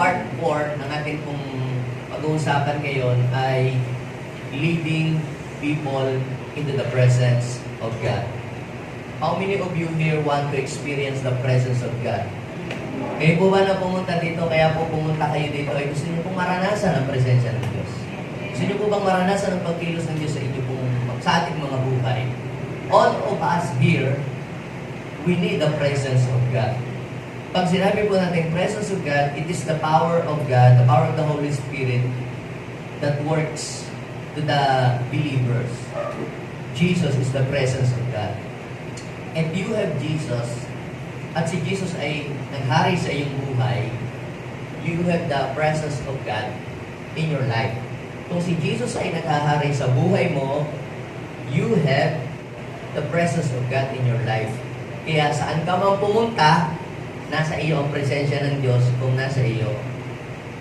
part 4 ng ating pong pag-uusapan ngayon ay leading people into the presence of God. How many of you here want to experience the presence of God? Kayo po ba na pumunta dito, kaya po pumunta kayo dito, ay gusto niyo pong maranasan ang presensya ng Diyos? Gusto niyo po bang maranasan ang pagkilos ng Diyos sa inyo pong sa ating mga buhay? All of us here, we need the presence of God. Pag sinabi po natin presence of God, it is the power of God, the power of the Holy Spirit that works to the believers. Jesus is the presence of God. And you have Jesus, at si Jesus ay naghari sa iyong buhay, you have the presence of God in your life. Kung si Jesus ay naghahari sa buhay mo, you have the presence of God in your life. Kaya saan ka man pumunta, nasa iyo ang presensya ng Diyos kung nasa iyo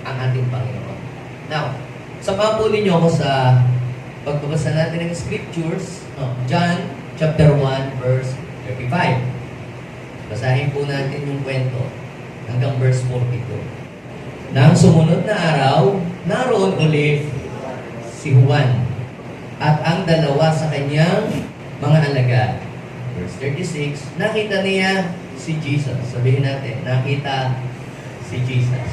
ang ating Panginoon. Now, samahan po ninyo ako sa pagbabasa natin ng scriptures, John chapter 1 verse 35. Basahin po natin yung kwento hanggang verse 42. Nang sumunod na araw, naroon ulit si Juan at ang dalawa sa kanyang mga alagad. Verse 36, nakita niya si Jesus. Sabihin natin, nakita si Jesus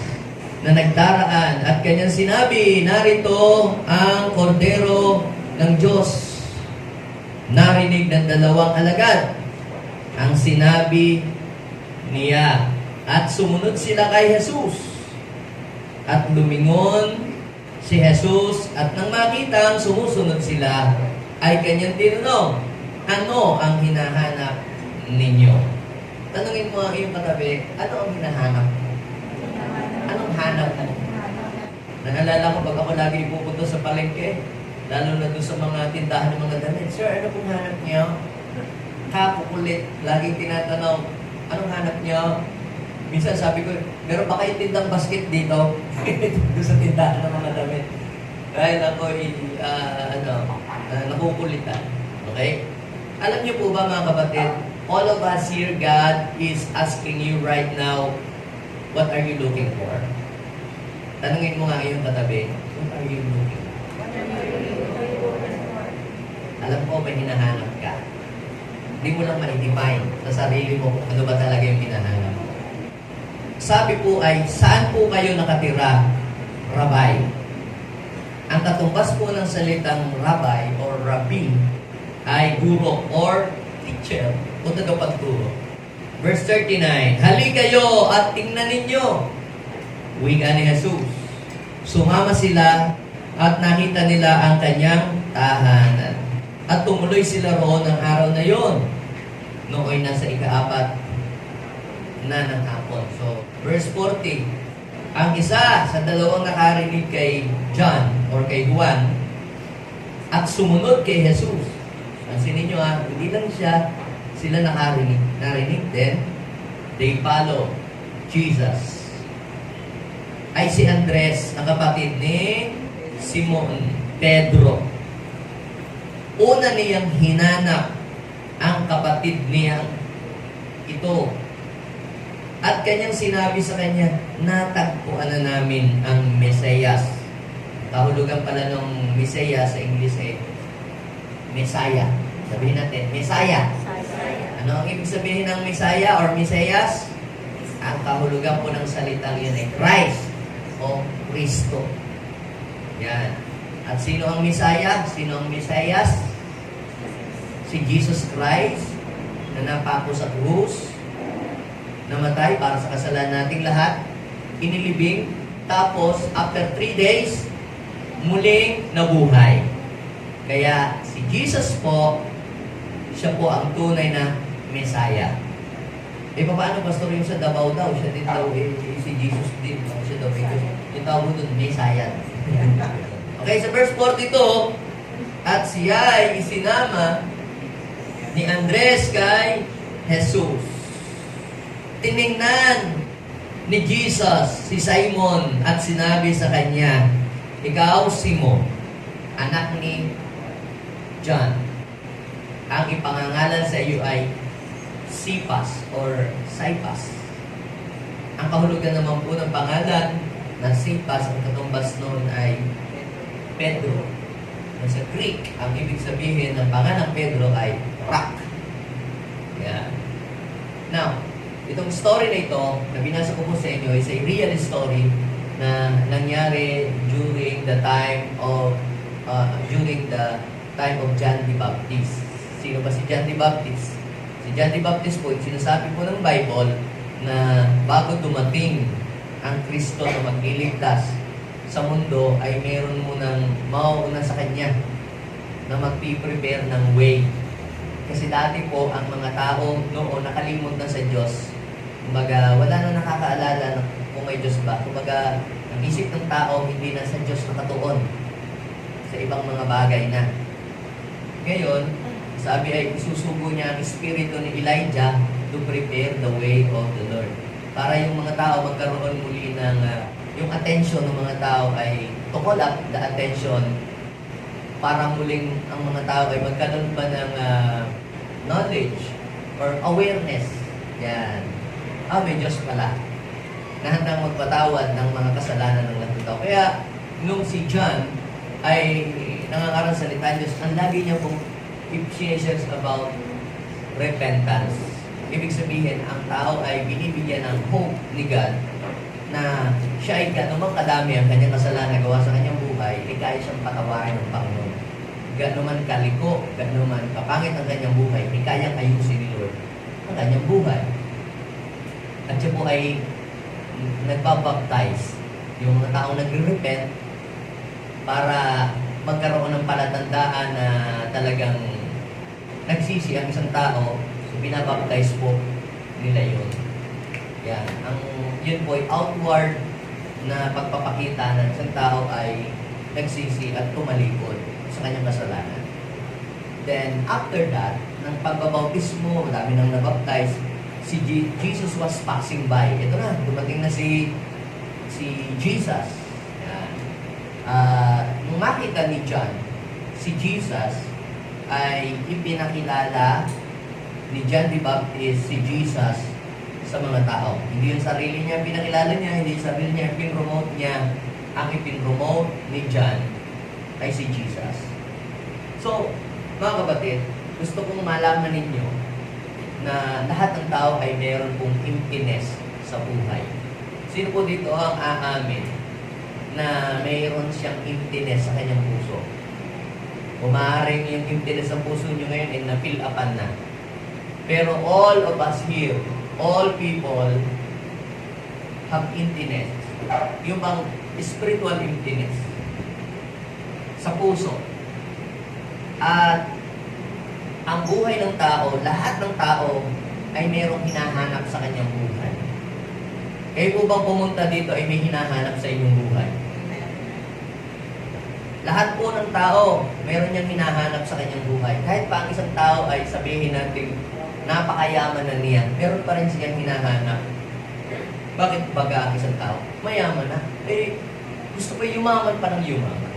na nagdaraan at kanyang sinabi, narito ang kordero ng Diyos. Narinig ng dalawang alagad ang sinabi niya at sumunod sila kay Jesus. At lumingon si Jesus at nang makita ang sumusunod sila ay kanyang tinanong, ano ang hinahanap ninyo? Tanungin mo ang iyong katabi, ano ang hinahanap mo? Anong hanap mo? Naalala ko pag ako lagi pupunta sa palengke, lalo na doon sa mga tindahan ng mga damit, sir, ano pong hanap niyo? Kakukulit, laging tinatanong, anong hanap niyo? Minsan sabi ko, meron ba kayo tindang basket dito? Doon sa tindahan ng mga damit. Dahil ako nakukulitan. Okay? Alam niyo po ba mga kapatid, all of us here, God is asking you right now, what are you looking for? Tanungin mo nga iyong katabi, what are you looking for? Alam ko, may hinahanap ka. Hindi mo lang ma-define sa sarili mo kung ano ba talaga yung hinahanap mo. Sabi po ay, saan po kayo nakatira, Rabbi? Ang katumbas po ng salitang Rabbi or Rabbi ay guro or teacher o tagapagturo. Verse 39, hali kayo at tingnan ninyo. Wika ni Jesus. Sumama sila at nakita nila ang kanyang tahanan. At tumuloy sila roon ng araw na yon. Nooy nasa ika-4 na ng hapon. So, verse 40, ang isa sa dalawang nakarinig kay John or kay Juan at sumunod kay Jesus. Pansinin nyo hindi lang sila narinig din, they follow Jesus. Ay si Andres, ang kapatid ni Simon Pedro. Una niyang hinanap ang kapatid niyang ito. At kanyang sinabi sa kanya, natagpuan na namin ang Mesiyas. Kahulugan pala ng Mesiyas sa English Messiah. Sabihin natin, Messiah. Ano ang ibig sabihin ng Messiah or Mesiyas? Ang kahulugan po ng salitang yun ay Christ o Kristo. Yan. At sino ang Messiah? Sino ang Mesiyas? Si Jesus Christ na napako sa krus, namatay para sa kasalanan nating lahat, inilibing, tapos after 3 days, muling nabuhay. Kaya si Jesus po, siya po ang tunay na Messiah. Paano pastor yung sa Davao daw? Siya din daw, si Jesus din. Siya daw, yung tawag doon, Messiah. Okay, sa verse 42, at siya ay isinama ni Andres kay Jesus. Tiningnan ni Jesus si Simon at sinabi sa kanya, ikaw, Simon, anak ni John. Ang ipangangalan sa iyo ay Cephas or Cephas. Ang kahulugan naman po ng pangalan na Cephas, ang katumbas noon ay Pedro. Sa Greek, ang ibig sabihin ng pangalang Pedro ay rock. Yan. Now, itong story na ito, na binasa ko po sa inyo, is a real story na nangyari during the time of John the Baptist. Sino ba si John the Baptist? Si John the Baptist po, sinasabi po ng Bible na bago dumating ang Kristo na magliligtas sa mundo, ay meron munang mauuna sa Kanya na magpiprepare ng way. Kasi dati po, ang mga tao noon nakalimot na sa Diyos. Kumbaga, wala na nakakaalala na kung may Diyos ba. Kumbaga, ang isip ng tao hindi na sa Diyos nakatuon sa ibang mga bagay na. Ngayon, sabi ay isusugo niya ang espiritu ni Elijah to prepare the way of the Lord. Para yung mga tao magkaroon muli ng yung attention ng mga tao ay to call up the attention para muling ang mga tao ay magkaroon pa ng knowledge or awareness. Yan. May Diyos pala na handang magpatawad ng mga kasalanan ng lahat ng tao. Kaya, nung si John ay nangangaral sa Diyos, ang lagi niya pong shares about repentance. Ibig sabihin, ang tao ay binibigyan ng hope ni God na siya ay ganumang kadami ang kanyang kasalanan na gawa sa kanyang buhay, ay kaya siyang patawarin ng Panginoon. Ganuman kaliko, ganuman kapangit ang kanyang buhay, ay kayang ayusin ni Lord ang kanyang buhay. At siya po ay nagbabaptize yung mga taong nagre-repent para magkaroon ng palatandaan na talagang nagsisi ang isang tao, so binabaptize po nila yun. Yan. Yun po ay outward na pagpapakita na isang tao ay nagsisi at tumalikod sa kanyang kasalanan. Then, after that, ng pagbabautismo, dami nang nabaptize, si Jesus was passing by. Ito na, dumating na si Jesus. Yan. Nung makita ni John, si Jesus ay ipinakilala ni John the Baptist, si Jesus, sa mga tao. Hindi yung sarili niya pinakilala niya, hindi yung sarili niya pinromote niya. Ang ipinromote ni John ay si Jesus. So, mga kapatid, gusto kong malaman ninyo na lahat ng tao ay meron pong emptiness sa buhay. Sino po dito ang aamin na mayroon siyang emptiness sa kanyang puso? O maaaring yung emptiness sa puso nyo ngayon ay na-fill upan na. Pero all of us here, all people have emptiness. Yung bang spiritual emptiness sa puso. At ang buhay ng tao, lahat ng tao ay mayroong hinahanap sa kanyang buhay. Kayo po bang pumunta dito ay may hinahanap sa inyong buhay? Lahat po ng tao, mayroon niyang hinahanap sa kanyang buhay. Kahit pa ang isang tao ay sabihin natin, napakayaman na niya, meron pa rin siyang hinahanap. Bakit baga ang isang tao? Mayaman na. Gusto pa yumaman pa ng yumaman.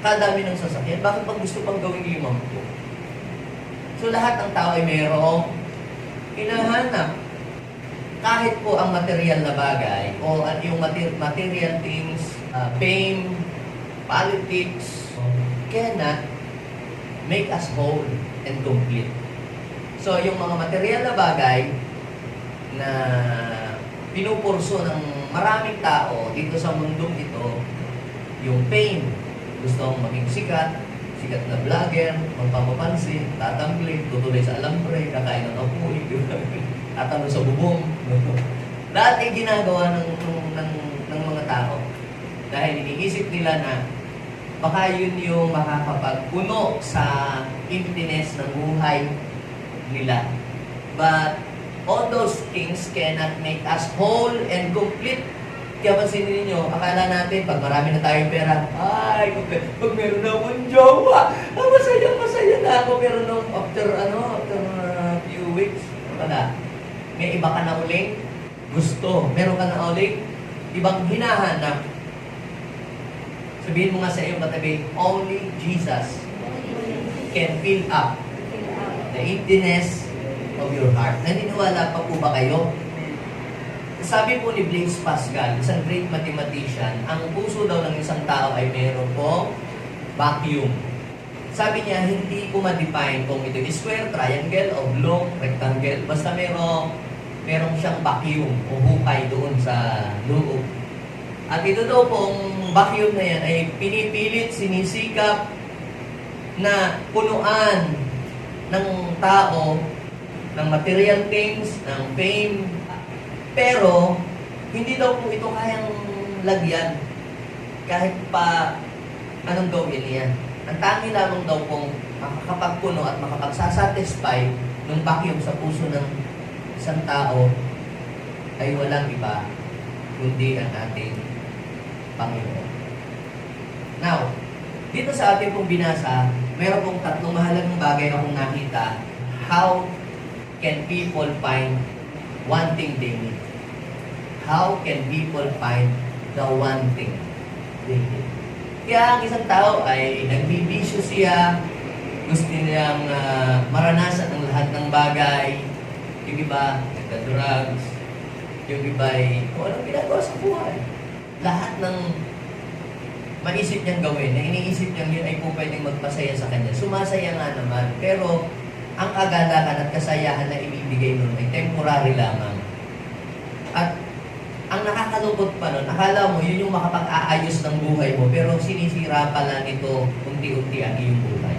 Kadami ng sasakyan, bakit pag gusto pang gawing limang po? So lahat ng tao ay mayroong hinahanap. Kahit po ang material na bagay, o yung material things, fame, politics, cannot make us whole and complete. So, yung mga material na bagay na pinupurso ng maraming tao dito sa mundong ito, yung fame, gusto mong maging sikat na vlogger, magpamapansin, tatambling, tutuloy sa alambre, kakain ng apoy, tatalo sa bubong. Lahat ay ginagawa ng mga tao. Dahil iniisip nila na baka yun yung makakapagpuno sa emptiness ng buhay nila. But all those things cannot make us whole and complete. Kaya pansinin ninyo, akala natin, pag marami na tayong pera, pag meron na akong jowa, masaya na ako. Pero nung after few weeks, wala. May iba ka na uling gusto. Meron ka na uling ibang hinahanap. Sabihin mo nga sa iyong katabi, only Jesus can fill up the emptiness of your heart. Naniniwala pa po ba kayo? Sabi po ni Blaise Pascal, isang great mathematician, ang puso daw ng isang tao ay meron pong vacuum. Sabi niya, hindi ko ma-define kung ito is square, triangle, oblong, rectangle. Basta merong siyang vacuum o hukay doon sa loob. At ito daw pong vacuum na yan ay pinipilit, sinisikap na punuan ng tao, ng material things, ng fame. Pero, hindi daw po ito kayang lagyan kahit pa anong gawin niya. Ang tangi lamang daw pong makakapagpuno at makapagsasatisfy ng vacuum sa puso ng isang tao ay walang iba kundi ang ating Panginoon. Now, dito sa ating pong binasa, mayroon pong tatlong mahalagang bagay akong nakita. How can people find one thing they need? How can people find the one thing they need? Kaya ang isang tao ay nagbibisyo siya, gusto niyang maranasan ang lahat ng bagay. Yung iba, nagka-drugs. Yung iba ay kung anong ginagawa sa buhay. Lahat ng maisip niyang gawin, na iniisip niyang yun ay po pwedeng magpasaya sa kanya. Sumasaya nga naman, pero ang kagalakan at kasayahan na ibibigay nun ay temporary lamang. At ang nakakalungkot pa nun, akala mo yun yung makapag-aayos ng buhay mo, pero sinisira pala nito unti-unti ang iyong buhay.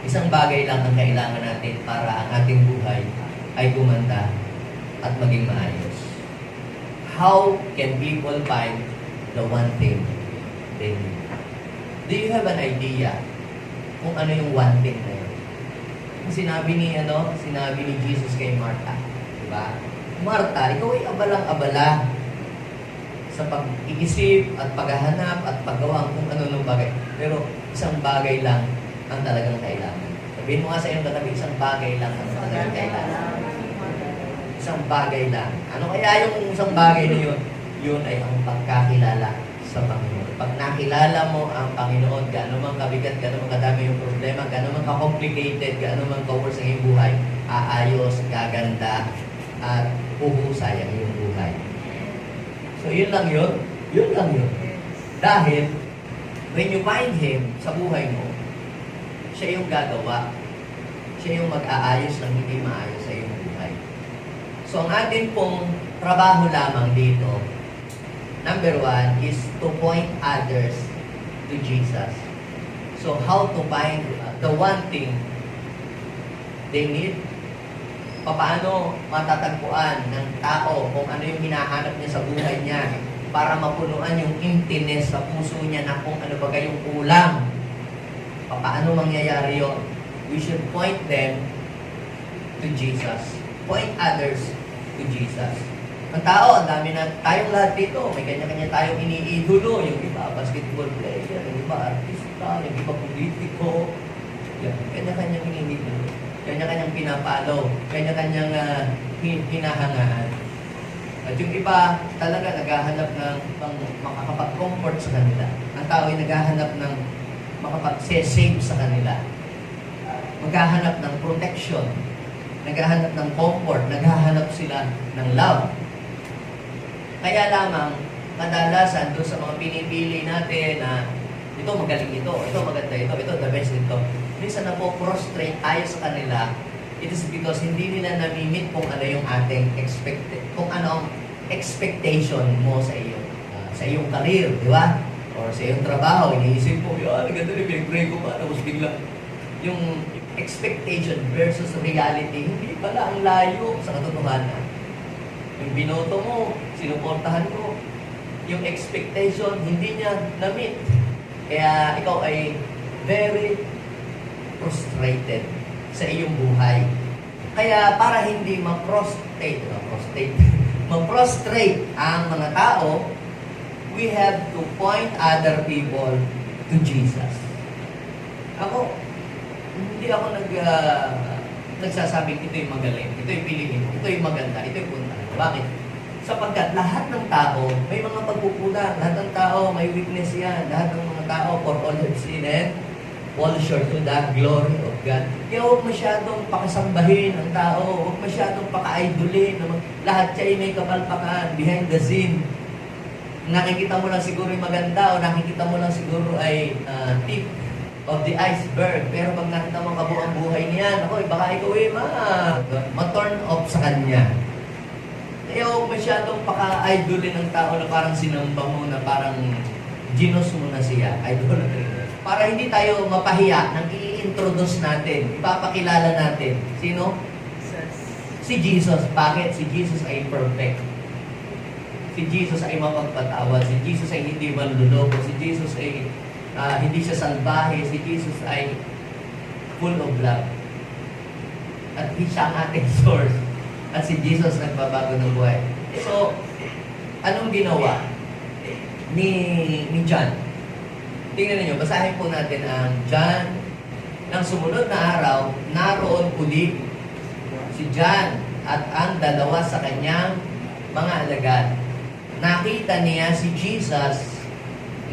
Isang bagay lang ang kailangan natin para ang ating buhay ay gumanda at maging maayos. How can people find the one thing they need? Do you have an idea kung ano yung one thing na yun? Sinabi ni Jesus kay Martha, di ba? Martha, ikaw ay abalang-abala sa pag-iisip at paghahanap at paggawa kung ano ng bagay. Pero isang bagay lang ang talagang kailangan. Sabihin mo nga sa iyong katabi, isang bagay lang ang talagang kailangan. Isang bagay lang. Ano kaya yung isang bagay na yun? Yun ay ang pagkakilala sa Panginoon. Pag nakilala mo ang Panginoon, gaano man kabigat, gaano man kadami yung problema, gaano man ka-complicated, gaano man ka-over sa iyong buhay, aayos, gaganda, at huhusay ang iyong buhay. So, yun lang yun. Yun lang yun. Dahil, when you find Him sa buhay mo, siya yung gagawa. Siya yung mag-aayos ng hindi maayos sa iyong buhay. So, ang atin pong trabaho lamang dito, number one is to point others to Jesus. So, how to find the one thing they need? Paano matatagpuan ng tao kung ano yung hinahanap niya sa buhay niya para mapunuan yung emptiness sa puso niya na kung ano ba yung kulang. Paano mangyayari yun? We should point them to Jesus. Point others to Jesus. Ang tao, ang dami na tayong lahat dito. May kanya-kanya tayong iniidolo. Yung iba, basketball player. Yung iba, artista. Yung iba, politiko. Yan. Kanya-kanyang iniidolo. Kanya-kanyang pinapalo, kanya-kanyang hinahangaan. At yung iba talaga naghahanap ng makakapag-comfort sa kanila. Ang tao ay naghahanap ng makapag-save sa kanila. Maghahanap ng protection, naghahanap ng comfort, naghahanap sila ng love. Kaya lamang, kadalasan doon sa mga pinipili natin na ito magaling ito maganda ito the best ito. Minsan na po prostrate tayo sa kanila, it is because hindi nila namimit kung ano yung ating kung ano ang expectation mo sa iyong career, di ba? Or sa iyong trabaho, iniisip mo, yan, ganda rin, pinag-pray ko pa, tapos bigla, yung expectation versus reality, hindi pala ang layo sa katotohanan. Yung binoto mo, sinuportahan mo, yung expectation, hindi niya na-meet. Kaya ikaw ay very frustrated sa iyong buhay. Kaya para hindi ma-prostrate ang mga tao, we have to point other people to Jesus. Hindi ako nagsasabing ito yung magaling, ito yung piliin, ito yung maganda, ito yung punta. Bakit? Sapagkat lahat ng tao may mga pagkukulang, lahat ng tao may weakness yan, lahat ng mga tao for all have sinned fall short to the glory of God. Kaya huwag masyadong pakasambahin ang tao, huwag masyadong paka-idolin. Lahat siya ay may kapalpakan, behind the scene. Nakikita mo lang siguro yung maganda o nakikita mo lang siguro ay tip of the iceberg. Pero pag nakita mo kabuang buhay niyan, ako, baka ikaw ay ma-turn off sa kanya. Kaya huwag masyadong paka-idolin ng tao na parang sinamba mo na parang ginos mo na siya. Idolatry. Para hindi tayo mapahiya nang i-introduce natin, ipapakilala natin. Sino? Si Jesus. Bakit? Si Jesus ay perfect. Si Jesus ay mapagpatawad. Si Jesus ay hindi manluloko. Si Jesus ay hindi siya salbahe. Si Jesus ay full of love. At siya ang ating source. At si Jesus nagbabago ng buhay. So, anong ginawa ni John? Tingnan niyo, basahin po natin ang John. Nang sumunod na araw, naroon uli si John at ang dalawa sa kanyang mga alagad. Nakita niya si Jesus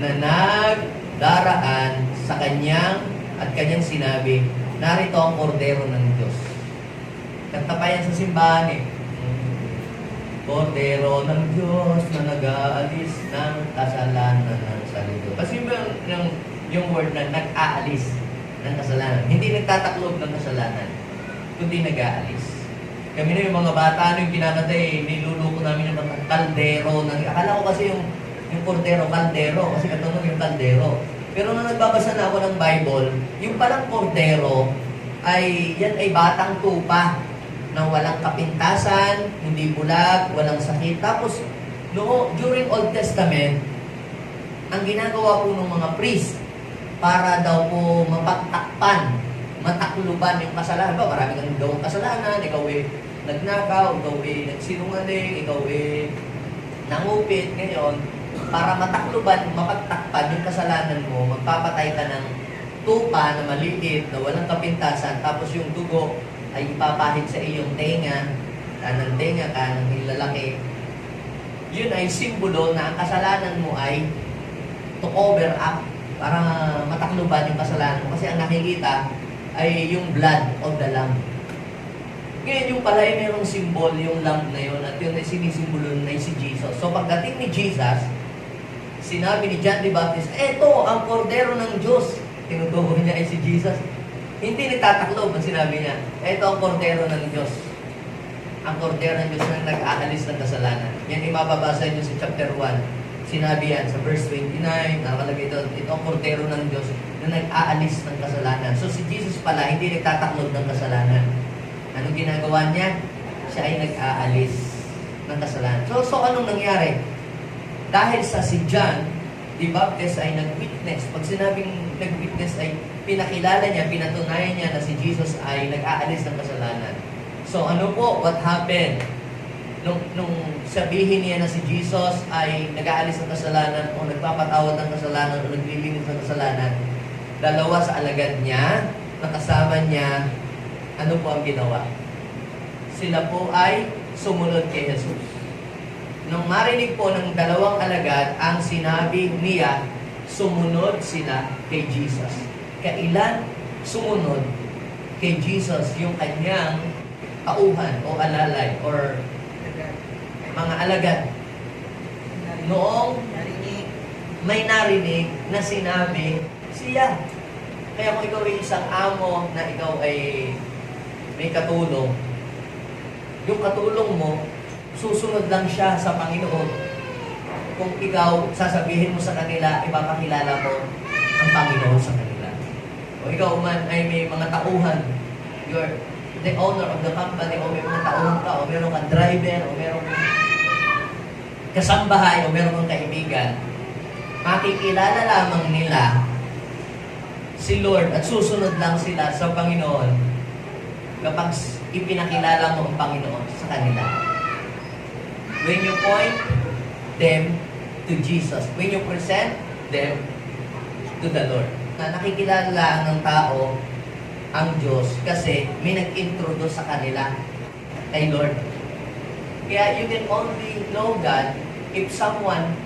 na nagdaraan sa kanyang at kanyang sinabi, narito ang kordero ng Diyos. Nagtapayan sa simbahan eh. Kordero ng Diyos na nag-aalis ng kasalanan ng salito. Kasi yung word na nag-aalis ng kasalanan. Hindi nagtataklob ng kasalanan, kundi nag-aalis. Kami na yung mga bata, yung kinakanta niluluko namin yung mga kaldero. Akala ko kasi yung kordero, kaldero. Kasi katanong yung kaldero. Pero nung nagbabasa na ako ng Bible, yung palang kordero, yan ay batang tupa na walang kapintasan, hindi bulag, walang sakit. Tapos, during Old Testament, ang ginagawa po ng mga priest para daw po mapagtakpan, matakluban yung kasalanan. Marami kang gawang kasalanan, ikaw nagnakaw, ikaw nagsinungaling, ikaw nangupit, ngayon, para matakluban, mapagtakpan yung kasalanan mo, magpapatay ka ng tupa na maliit, na walang kapintasan, tapos yung dugo ay ipapahid sa iyong tenga, kanang tenga, kanang lalaki. Yun ay simbolo na ang kasalanan mo ay to cover up, para matakluban yung kasalanan mo. Kasi ang nakikita ay yung blood of the lamb. Ngayon yung pala ay mayroong symbol, yung lamb na yun, at yun ay sinisimbolo na si Jesus. So pagdating ni Jesus, sinabi ni John the Baptist, eto ang kordero ng Diyos. Tinutukoy niya ay si Jesus. Hindi nagtataklob ang sinabi niya, eto ang kordero ng Diyos. Ang kordero ng Diyos na nag-aalis ng kasalanan. Yan ay mababasa niyo sa chapter 1. Sinabi yan sa verse 29, nakalagay doon, ito ang kordero ng Diyos na nag-aalis ng kasalanan. So si Jesus pala, hindi nagtataklob ng kasalanan. Anong ginagawa niya? Siya ay nag-aalis ng kasalanan. So anong nangyari? Dahil sa si John the Baptist ay nag-witness. Pag sinabing nag-witness ay pinakilala niya, pinatunayan niya na si Jesus ay nag-aalis ng kasalanan. So ano po? What happened? Nung sabihin niya na si Jesus ay nag-aalis ng kasalanan o nagpapatawad ng kasalanan o naglilinis ng kasalanan, dalawa sa alagad niya, nakasama niya, ano po ang ginawa? Sila po ay sumunod kay Jesus. Nung marinig po ng dalawang alagad, ang sinabi niya, sumunod sila kay Jesus. Kailan sumunod kay Jesus yung kanyang tauhan o alalay or mga alagad? Noong may narinig na sinabi siya. Kaya kung ikaw ay isang amo na ikaw ay may katulong, yung katulong mo, susunod lang siya sa Panginoon. Kung ikaw, sasabihin mo sa kanila, ipapakilala mo ang Panginoon sa kanila. O ikaw man ay may mga tauhan, you're the owner of the company, o may mga tauhan ka, o meron kang driver, o meron kang kasambahay, o meron kang kaibigan, makikilala lamang nila si Lord at susunod lang sila sa Panginoon kapag ipinakilala mo ang Panginoon sa kanila. When you point them to Jesus, when you present them to the Lord. Na nakikilala ng tao ang Diyos kasi may nag-introduce sa kanila kay Lord. Kaya you can only know God if someone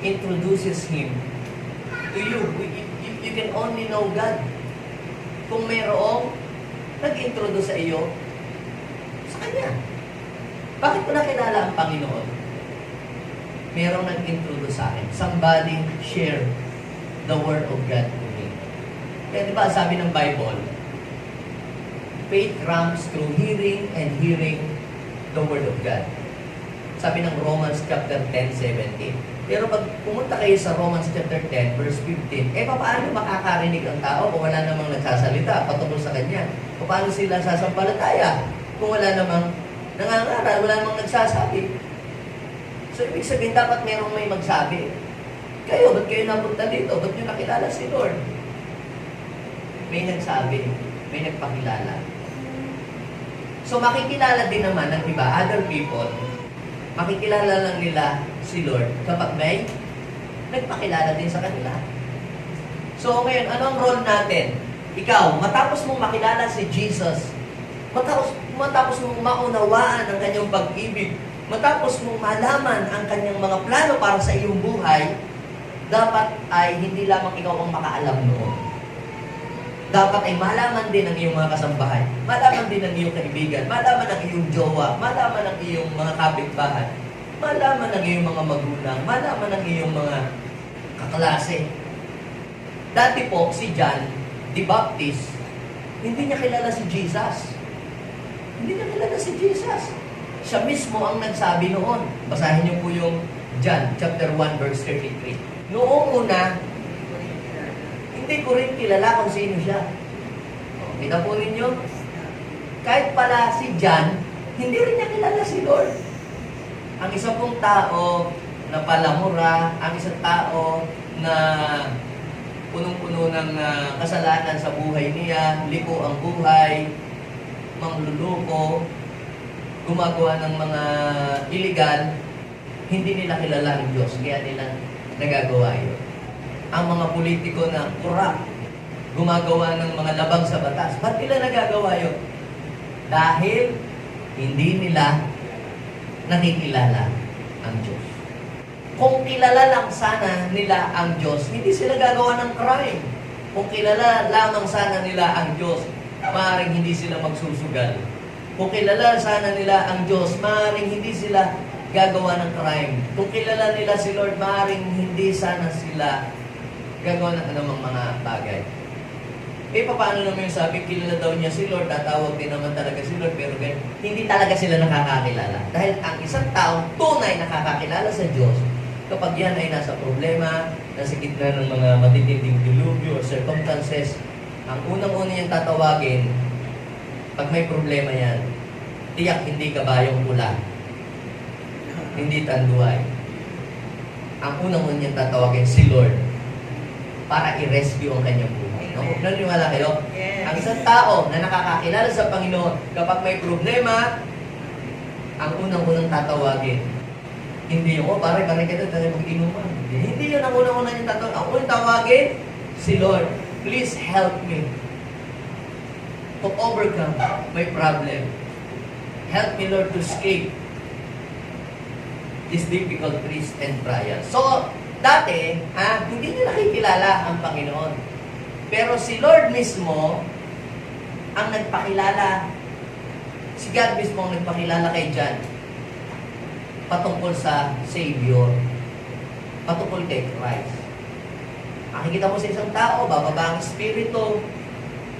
introduces Him to you. You can only know God kung mayroong nag-introduce sa iyo sa Kanya. Bakit ko nakilala ang Panginoon? Merong nag-introduce sa akin. Somebody share the Word of God to me. Kaya di ba sabi ng Bible, faith comes through hearing and hearing the Word of God. Sabi ng Romans chapter 10:17. Pero pag pumunta kayo sa Romans chapter 10, verse 15, paano makakarinig ang tao kung wala namang nagsasalita patungkol sa Kanya? Paano sila sasampalataya kung wala namang nangangaral, wala namang nagsasabi? So, ibig sabihin, dapat merong may magsabi. Kayo, ba't kayo napunta dito? Ba't nyo nakilala si Lord? May nagsabi, may nagpakilala. So, makikilala din naman ng iba, other people, makikilala lang nila si Lord kapag may nagpakilala din sa kanila. So, ngayon, anong role natin? Ikaw, matapos mong makilala si Jesus, matapos mong maunawaan ang kanyang pag-ibig, matapos mong malaman ang kanyang mga plano para sa iyong buhay, dapat ay hindi lamang ikaw ang makaalam noon. Dapat ay malaman din ng iyong mga kasambahay, malaman din ng iyong kaibigan, malaman ng iyong jowa, malaman ng iyong mga kapitbahay, malaman ng iyong mga magulang, malaman ng iyong mga kaklase. Dati po, si John the Baptist, hindi niya kilala si Jesus. Hindi niya kilala si Jesus. Siya mismo ang nagsabi noon. Basahin niyo po yung John chapter 1 verse 33. Noong una, hindi ko rin kilala kung sino siya. Kita po ninyo? Kahit pala si John, hindi rin niya kilala si Lord. Ang isang pong tao na palamura, ang isang tao na punong-puno ng kasalanan sa buhay niya, liko ang buhay, mangluluko, gumagawa ng mga illegal, hindi nila kilala ang Diyos, kaya nila nagagawa yun. Ang mga politiko na corrupt, gumagawa ng mga labag sa batas, ba't nila nagagawa yun? Dahil hindi nila nakikilala ang Diyos. Kung kilala lang sana nila ang Diyos, hindi sila gagawa ng crime. Kung kilala lamang sana nila ang Diyos, maaaring hindi sila magsusugal. Kung kilala sana nila ang Diyos, maaaring hindi sila gagawa ng crime. Kung kilala nila si Lord, maaaring hindi sana sila gagawa ng anumang mga bagay. Paano naman yung sabi, kilala daw niya si Lord, tatawag din naman talaga si Lord, pero hindi talaga sila nakakakilala. Dahil ang isang taong tunay nakakakilala sa Diyos, kapag yan ay nasa problema, nasa gitna ng mga matitinding dilubyo or circumstances, ang unang-una niyang tatawagin, pag may problema yan, tiyak hindi kabayong pula, hindi tanduay. Ang unang-una niyang tatawagin, si Lord, para i-rescue ang kanyang buhay. No? Naniwala kayo? Yes. Ang isang tao na nakakakilala sa Panginoon, kapag may problema, ang unang-unang tatawagin, hindi yung, pare kita tayo mag-inuman. Hindi yun ang unang-unang niyang tatawagin. Ang unang tawagin, si Lord, please help me to overcome my problem. Help me, Lord, to escape these difficulties and trials. So, dati, hindi nila nakikilala ang Panginoon. Pero si Lord mismo ang nagpakilala, si God mismo ang nagpakilala kay John patungkol sa Savior, patungkol kay Christ. Makikita mo sa isang tao, bababa ang Espiritu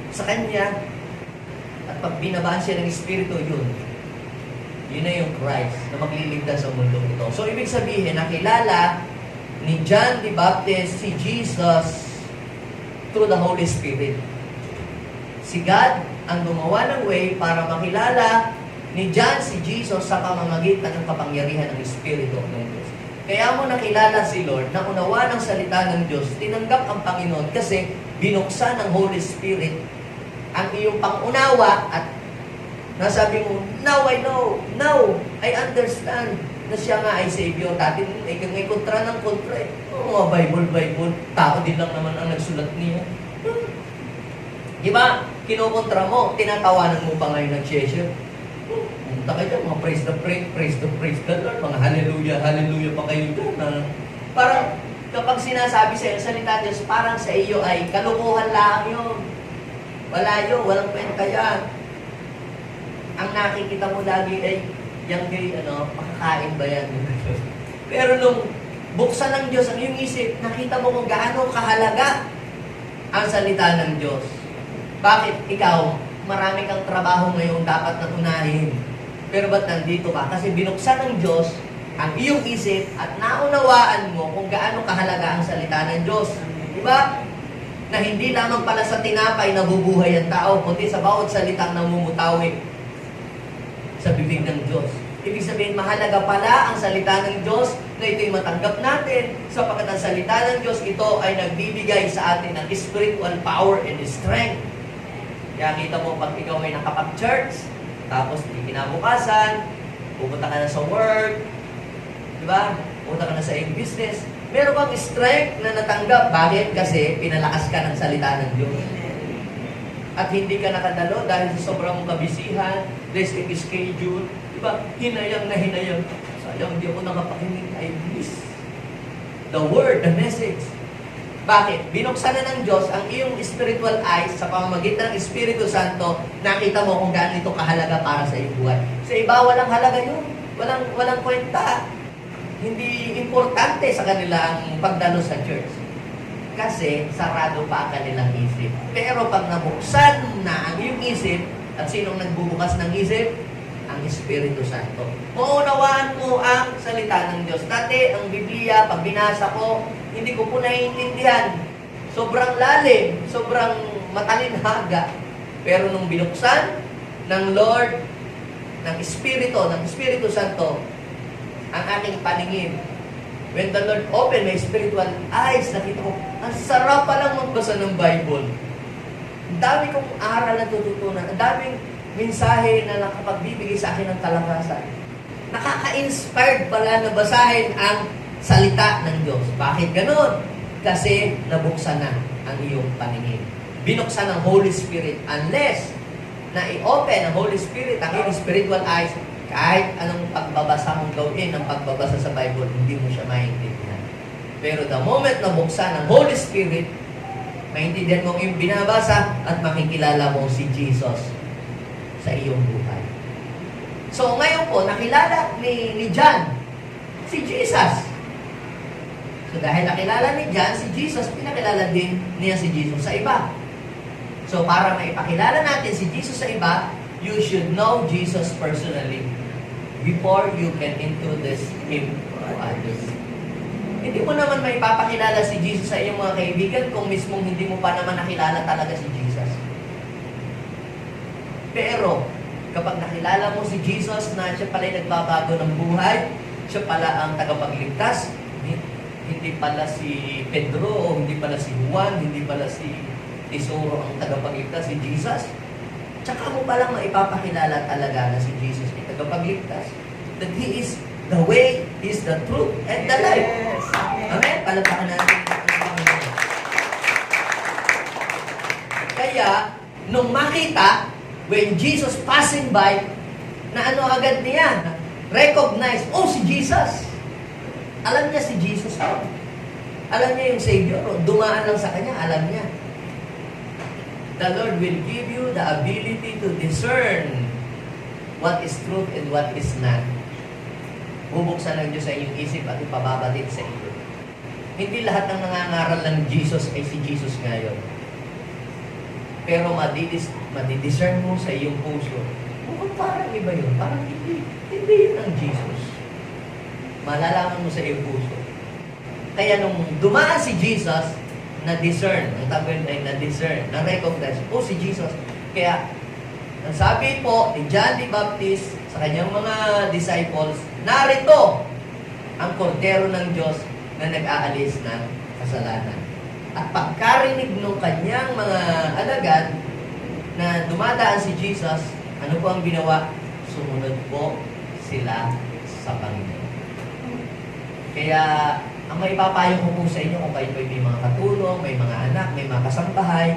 sa kanya, at pag binabaan siya ng Espiritu, yun na yung Christ na magliligtas sa mundo ito. So, ibig sabihin, nakilala ni John the Baptist si Jesus through the Holy Spirit. Si God ang gumawa ng way para makilala ni John si Jesus sa pamamagitan ng kapangyarihan ng Espiritu ng Diyos. Kaya mo nakilala si Lord, naunawa ng salita ng Diyos, tinanggap ang Panginoon kasi binuksan ng Holy Spirit ang iyong pangunawa at nasabi mo, now I know, now I understand na siya nga ay Savior. Dati may kontra ng kontra eh. Mga Bible, tao din lang naman ang nagsulat niya. Diba? Kinukontra mo, tinatawanan mo pa ngayon ng Cheshire. Punta kayo dyan, mga praise the Lord, mga hallelujah pa kayo dyan. Parang kapag sinasabi sa iyo, salita ng Diyos, parang sa iyo ay kalukuhan lang yun. Wala yun, walang kwenta yan. Ang nakikita mo lagi ay, yung makakain ba yan? Pero nung buksan ng Diyos ang iyong isip, nakita mo kung gaano kahalaga ang salita ng Diyos. Bakit ikaw, marami kang trabaho ngayon dapat na unahin. Pero ba't nandito ka? Kasi binuksan ng Diyos ang iyong isip at naunawaan mo kung gaano kahalaga ang salita ng Diyos. Diba? Na hindi lamang pala sa tinapay nabubuhay ang tao, kundi sa bawat salitang namumutawi sa bibig ng Diyos. Ibig sabihin, mahalaga pala ang salita ng Diyos na ito'y matanggap natin sapagkat ang salita ng Diyos, ito ay nagbibigay sa atin ng spiritual power and strength. Kaya kita mo, pag ikaw ay nakapag-church, tapos di kinabukasan, pupunta ka na sa work, di ba? Pupunta ka na sa iyong business, meron kang strength na natanggap. Bakit? Kasi pinalakas ka ng salita ng Diyos. At hindi ka nakadalo dahil sa sobrang kabisihan, there's a schedule, di ba? Hinayang na hinayang. Sayang, di ako nakapakinig. I miss the word, the message. Bakit? Binuksan na ng Diyos ang iyong spiritual eyes sa pamamagitan ng Espiritu Santo, nakita mo kung gaano ito kahalaga para sa iyong buhay. Sa iba, walang halaga yun. Walang kwenta. Hindi importante sa kanila ang pagdalo sa church. Kasi sarado pa ang kanilang isip. Pero pag nabuksan na ang iyong isip, at sinong nagbubukas ng isip? Ang Espiritu Santo. Maunawaan mo ang salita ng Diyos. Dati, ang Biblia, pag binasa ko, hindi ko po naiintindihan. Sobrang lalim, sobrang matalinhaga. Pero nung binuksan ng Lord, ng Espiritu Santo, ang aking paningin, when the Lord opened my spiritual eyes, nakita ko, ang sarap palang magbasa ng Bible. Ang dami kong aral na tututunan. Ang daming mensahe na nakapagbibigay sa akin ng kalakasan. Nakaka-inspired pala na basahin ang salita ng Diyos. Bakit ganun? Kasi nabuksan na ang iyong paningin. Binuksan ng Holy Spirit. Unless na i-open ng Holy Spirit ang iyong spiritual eyes, kahit anong pagbabasa mong gawin ng pagbabasa sa Bible, hindi mo siya maintindihan. Pero the moment na buksan ng Holy Spirit, maintindihan mo yung binabasa at makikilala mo si Jesus sa iyong buhay. So ngayon po, nakilala ni John si Jesus. So dahil nakilala ni John si Jesus, pinakilala din niya si Jesus sa iba. So para maipakilala natin si Jesus sa iba, you should know Jesus personally before you can introduce Him to others. Hindi mo naman maipapakilala si Jesus sa iyong mga kaibigan kung mismong hindi mo pa naman nakilala talaga si Jesus. Pero, kapag nakilala mo si Jesus na siya pala nagbabago ng buhay, siya pala ang tagapagligtas, hindi pala si Pedro, o hindi pala si Juan, hindi pala si Tesoro ang tagapagligtas, si Jesus, tsaka mo palang maipapakilala talaga na si Jesus ay tagapagligtas. That He is the way, He is the truth, and the life. Amen? Palagpakan natin. Kaya, nung makita, when Jesus passing by, na ano agad niya? Recognize, oh, si Jesus. Alam niya si Jesus. Alam niya yung Savior. Dumaan lang sa Kanya, alam niya. The Lord will give you the ability to discern what is truth and what is not. Bubuksan ng Diyos sa inyong isip at ipababatid sa iyo. Hindi lahat ng nangangaral ng Jesus ay si Jesus ngayon. Pero madidiscern mo sa iyong puso. Mukhang parang iba yun. Parang hindi yun ang Jesus. Malalaman mo sa iyong puso. Kaya nung dumaan si Jesus, na-discern. Ang tawag ay na-discern. Na-recognize. Oh, si Jesus. Kaya, ang sabi po ni John the Baptist sa kanyang mga disciples, narito ang kordero ng Diyos na nag-aalis ng kasalanan. At pagkarinig ng kanyang mga alagad na dumadaan si Jesus, ano po ang ginawa? Sumunod po sila sa Panginoon. Kaya, ang may papayo ko po sa inyo kung kayo may mga katulong, may mga anak, may mga kasambahay,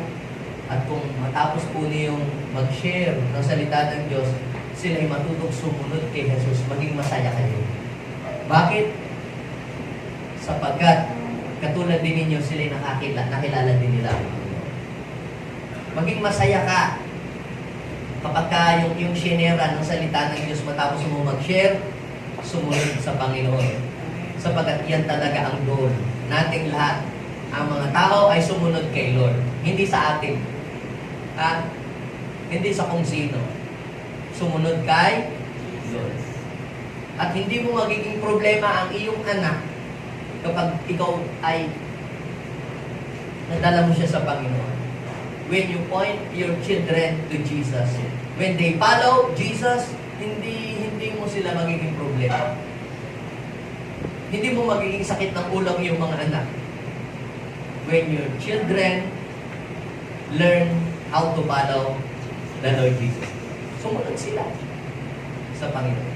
at kung matapos po niyong mag-share ng salita ng Diyos, sila ay matutong sumunod kay Jesus, maging masaya kayo. Bakit? Sapagkat, katulad katulad din ninyo, sila nakilala din nila. Maging masaya ka kapag ka yung shinera ng salita ng Diyos matapos mo mag-share, sumunod sa Panginoon. Sapagkat yan talaga ang goal nating lahat. Ang mga tao ay sumunod kay Lord. Hindi sa atin. Hindi sa kung sino. Sumunod kay Lord. At hindi mo magiging problema ang iyong anak kapag ikaw ay nadala mo siya sa Panginoon. When you point your children to Jesus. When they follow Jesus, hindi mo sila magiging problema. Hindi mo magiging sakit ng ulo yung mga anak. When your children learn how to follow the Lord Jesus. Sumunod sila sa Panginoon.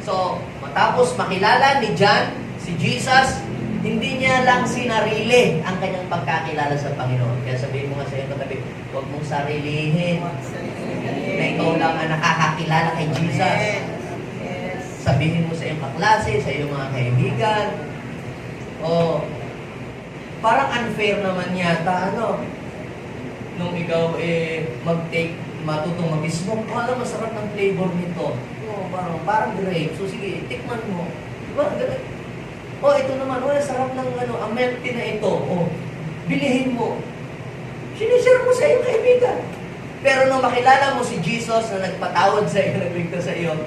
So, matapos makilala ni John si Jesus, hindi niya lang sinarili ang kanyang pagkakilala sa Panginoon. Kaya sabihin mo nga sa iyong katabi, huwag mong sarilihin na ikaw lang ang nakakakilala kay Jesus. Sabihin mo sa iyong kaklase, sa iyong mga kaibigan, parang unfair naman yata, nung ikaw matutong mag-smoke, alam, masarap ng flavor nito. Parang grape. So sige, tikman mo. Diba? Ito naman, sarap ng ang milk tea na ito. Bilihin mo. Sinishare mo sa iyong kaibigan. Pero nung makilala mo si Jesus na nagpatawad sa iyo, nagligtas sa iyo,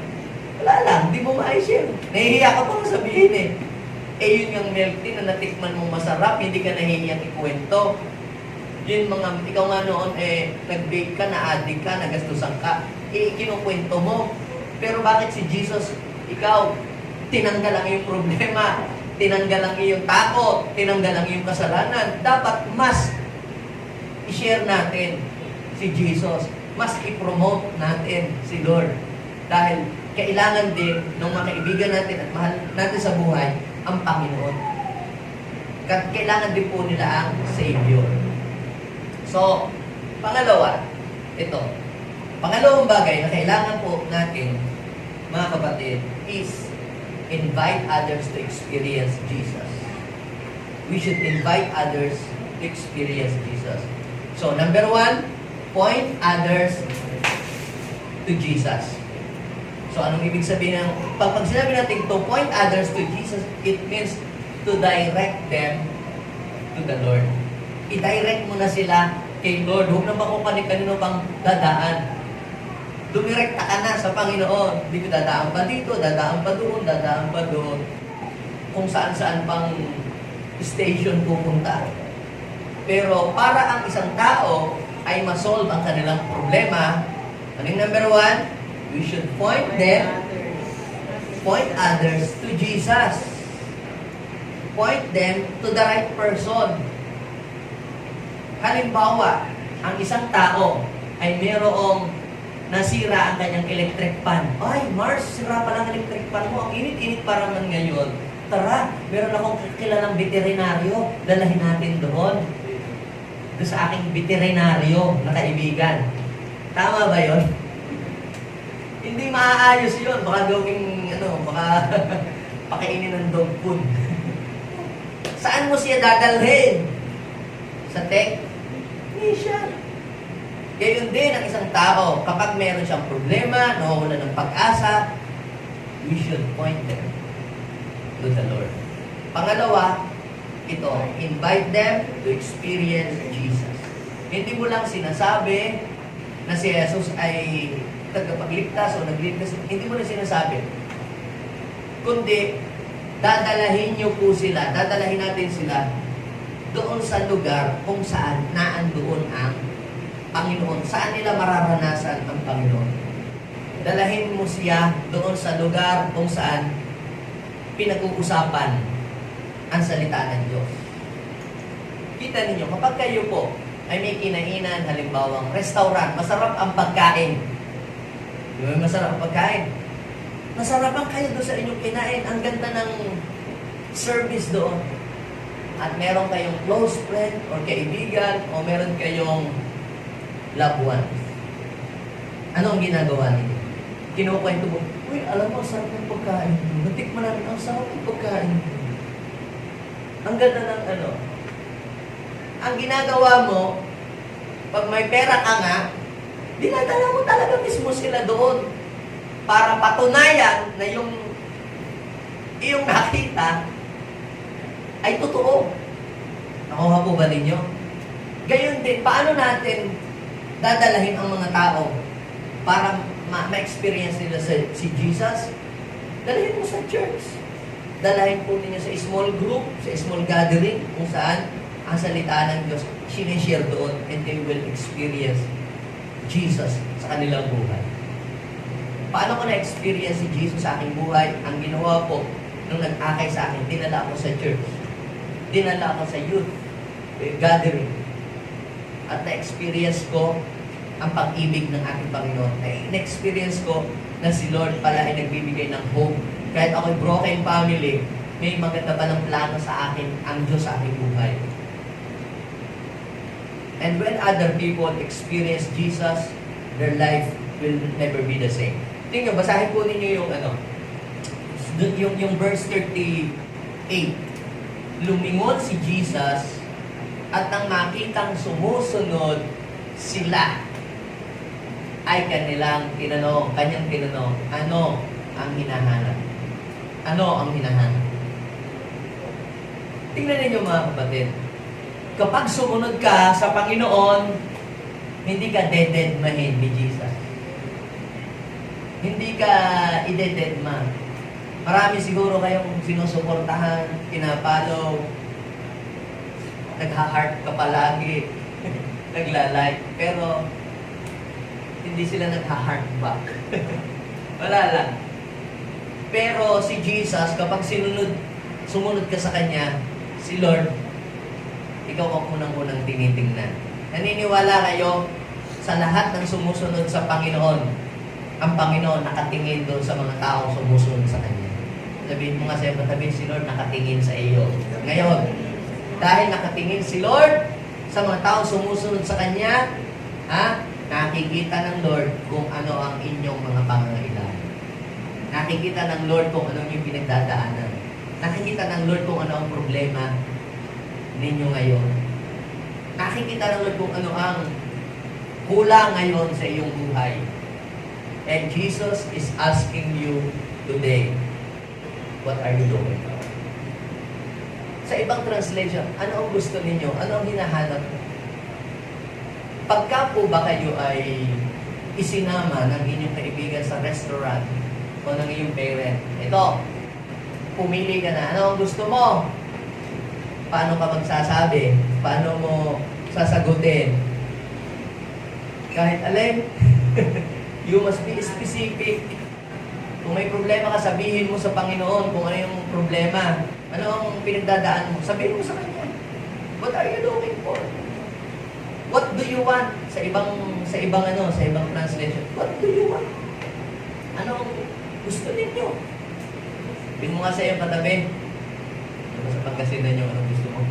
wala lang, hindi mo ma-share. Nahihiya ka pa sabihin yun yung milk tea na natikman mong masarap, hindi ka nahihiyang ikwento. Yun ikaw nga noon, nag-bake ka, na-addict ka, nagastusan ka, kinukwento mo. Pero bakit si Jesus, ikaw, tinanggal ang iyong problema, tinanggal ang iyong takot, tinanggal ang iyong kasalanan. Dapat mas i-share natin si Jesus, mas i-promote natin si Lord. Dahil kailangan din ng mga kaibigan natin at mahal natin sa buhay, ang Panginoon. Kailangan din po nila ang Savior. So, pangalawang bagay na kailangan po natin, mga kapatid, is invite others to experience Jesus. We should invite others to experience Jesus. So, number 1, point others to Jesus. So, anong ibig sabihin ng, pag sinabi natin to point others to Jesus, it means to direct them to the Lord. I-direct mo na sila kay Lord. Huwag naman kung kanino pang dadaan. Dumirekta ka na sa Panginoon. Hindi ko dadaan pa dito, dadaan pa doon. Kung saan-saan pang station pupunta. Pero para ang isang tao ay masolve ang kanilang problema, anong number 1? We should point others to Jesus. Point them to the right person. Halimbawa, ang isang tao ay mayroong nasira ang kanyang electric fan. Ay, Mars, sira pa lang electric fan mo. Ang init-init pa naman ngayon. Tara, meron akong kilalang veterinaryo. Dalahin natin doon. Doon sa aking veterinaryo na kaibigan. Tama ba yun? Hindi maaayos yun. Baka gawing, baka pakainin ng dog food. Saan mo siya dadalhin? Sa technician. Gayon din ang isang tao, kapag meron siyang problema, nawawala ng pag-asa, we should point them to the Lord. Pangalawa, invite them to experience Jesus. Hindi mo lang sinasabi na si Jesus ay tagapagligtas o nagligtas. Hindi mo na sinasabi. Kundi, dadalahin natin sila doon sa lugar kung saan naandoon ang Panginoon. Saan nila mararanasan ang Panginoon? Dalahin mo siya doon sa lugar kung saan pinag-uusapan ang salita ng Diyos. Kita ninyo, kapag kayo po ay may kinainan, halimbawang restaurant, masarap ang pagkain. Di ba masarap ang pagkain? Masarapan kayo doon sa inyong kinain. Ang ganda ng service doon. At meron kayong close friend or kaibigan o meron kayong loved ones. Ano ang ginagawa ninyo? Kinukwento mo, uy, alam mo, sarap ng pagkain. Natikman namin, ang sarap ng pagkain. Ang ganda ng ano. Ang ginagawa mo, pag may pera ka nga, dinadala mo talaga mismo sila doon para patunayan na yung iyong nakita ay totoo. Nakuha po ba ninyo? Gayon din, paano natin dadalahin ang mga tao para ma-experience nila si Jesus? Dalahin mo sa church. Dalahin po ninyo sa small group, sa small gathering, kung saan ang salita ng Diyos sinishare doon, and they will experience Jesus sa kanilang buhay. Paano ko na-experience si Jesus sa aking buhay? Ang ginawa ko, nung nag-akay sa akin, dinala ko sa church. Dinala ko sa youth gathering. At na-experience ko ang pag-ibig ng aking Panginoon. Na-experience ko na si Lord pala ay nagbibigay ng hope. Kahit ako'y broken family, may maganda pa ng plano sa akin ang Diyos sa aking buhay. And when other people experience Jesus, their life will never be the same. Tingnan, basahin po ninyo yung yung verse 38. Lumingon si Jesus at nang makitang sumusunod sila, ay kanyang tinanong, ano ang hinahanap? Ano ang hinahanap? Tingnan ninyo mga kapatid. Kapag sumunod ka sa Panginoon, hindi ka dededmahin ni Jesus. Hindi ka idededma. Marami siguro kayong sinusuportahan, pinapalaw, nagha-heart ka palagi, nagla-like, pero hindi sila nagha-heart back. Wala lang. Pero si Jesus, kapag sumunod ka sa Kanya, si Lord, ikaw ang unang-unang tinitingnan. Naniniwala kayo sa lahat ng sumusunod sa Panginoon, ang Panginoon nakatingin doon sa mga taong sumusunod sa Kanya. Sabihin mo nga sa iyo, katabi, si Lord nakatingin sa iyo. Ngayon, dahil nakatingin si Lord sa mga taong sumusunod sa Kanya, nakikita ng Lord kung ano ang inyong mga pangangailangan. Nakikita ng Lord kung ano yung pinagdadaanan. Nakikita ng Lord kung ano ang problema ninyo ngayon. Nakikita ng Lord kung ano ang kulang ngayon sa iyong buhay. And Jesus is asking you today, what are you doing? Sa ibang translation, ano ang gusto ninyo? Ano ang hinahanap? Pagka po ba kayo ay isinama ng inyong kaibigan sa restaurant o ng iyong parent, ito, pumili ka na. Ano ang gusto mo? Paano ka magsasabi? Paano mo sasagutin? Kahit alin, you must be specific. Kung may problema ka, sabihin mo sa Panginoon kung ano yung problema. Ano ang pinagdadaan mo? Sabihin mo sa Kanya. What are you looking for? What do you want? Sa ibang translation. What do you want? Ano ang gusto ninyo? Sabihin mo nga sa iyong katabi. Sa pagkasinan nyo, anong gusto mo?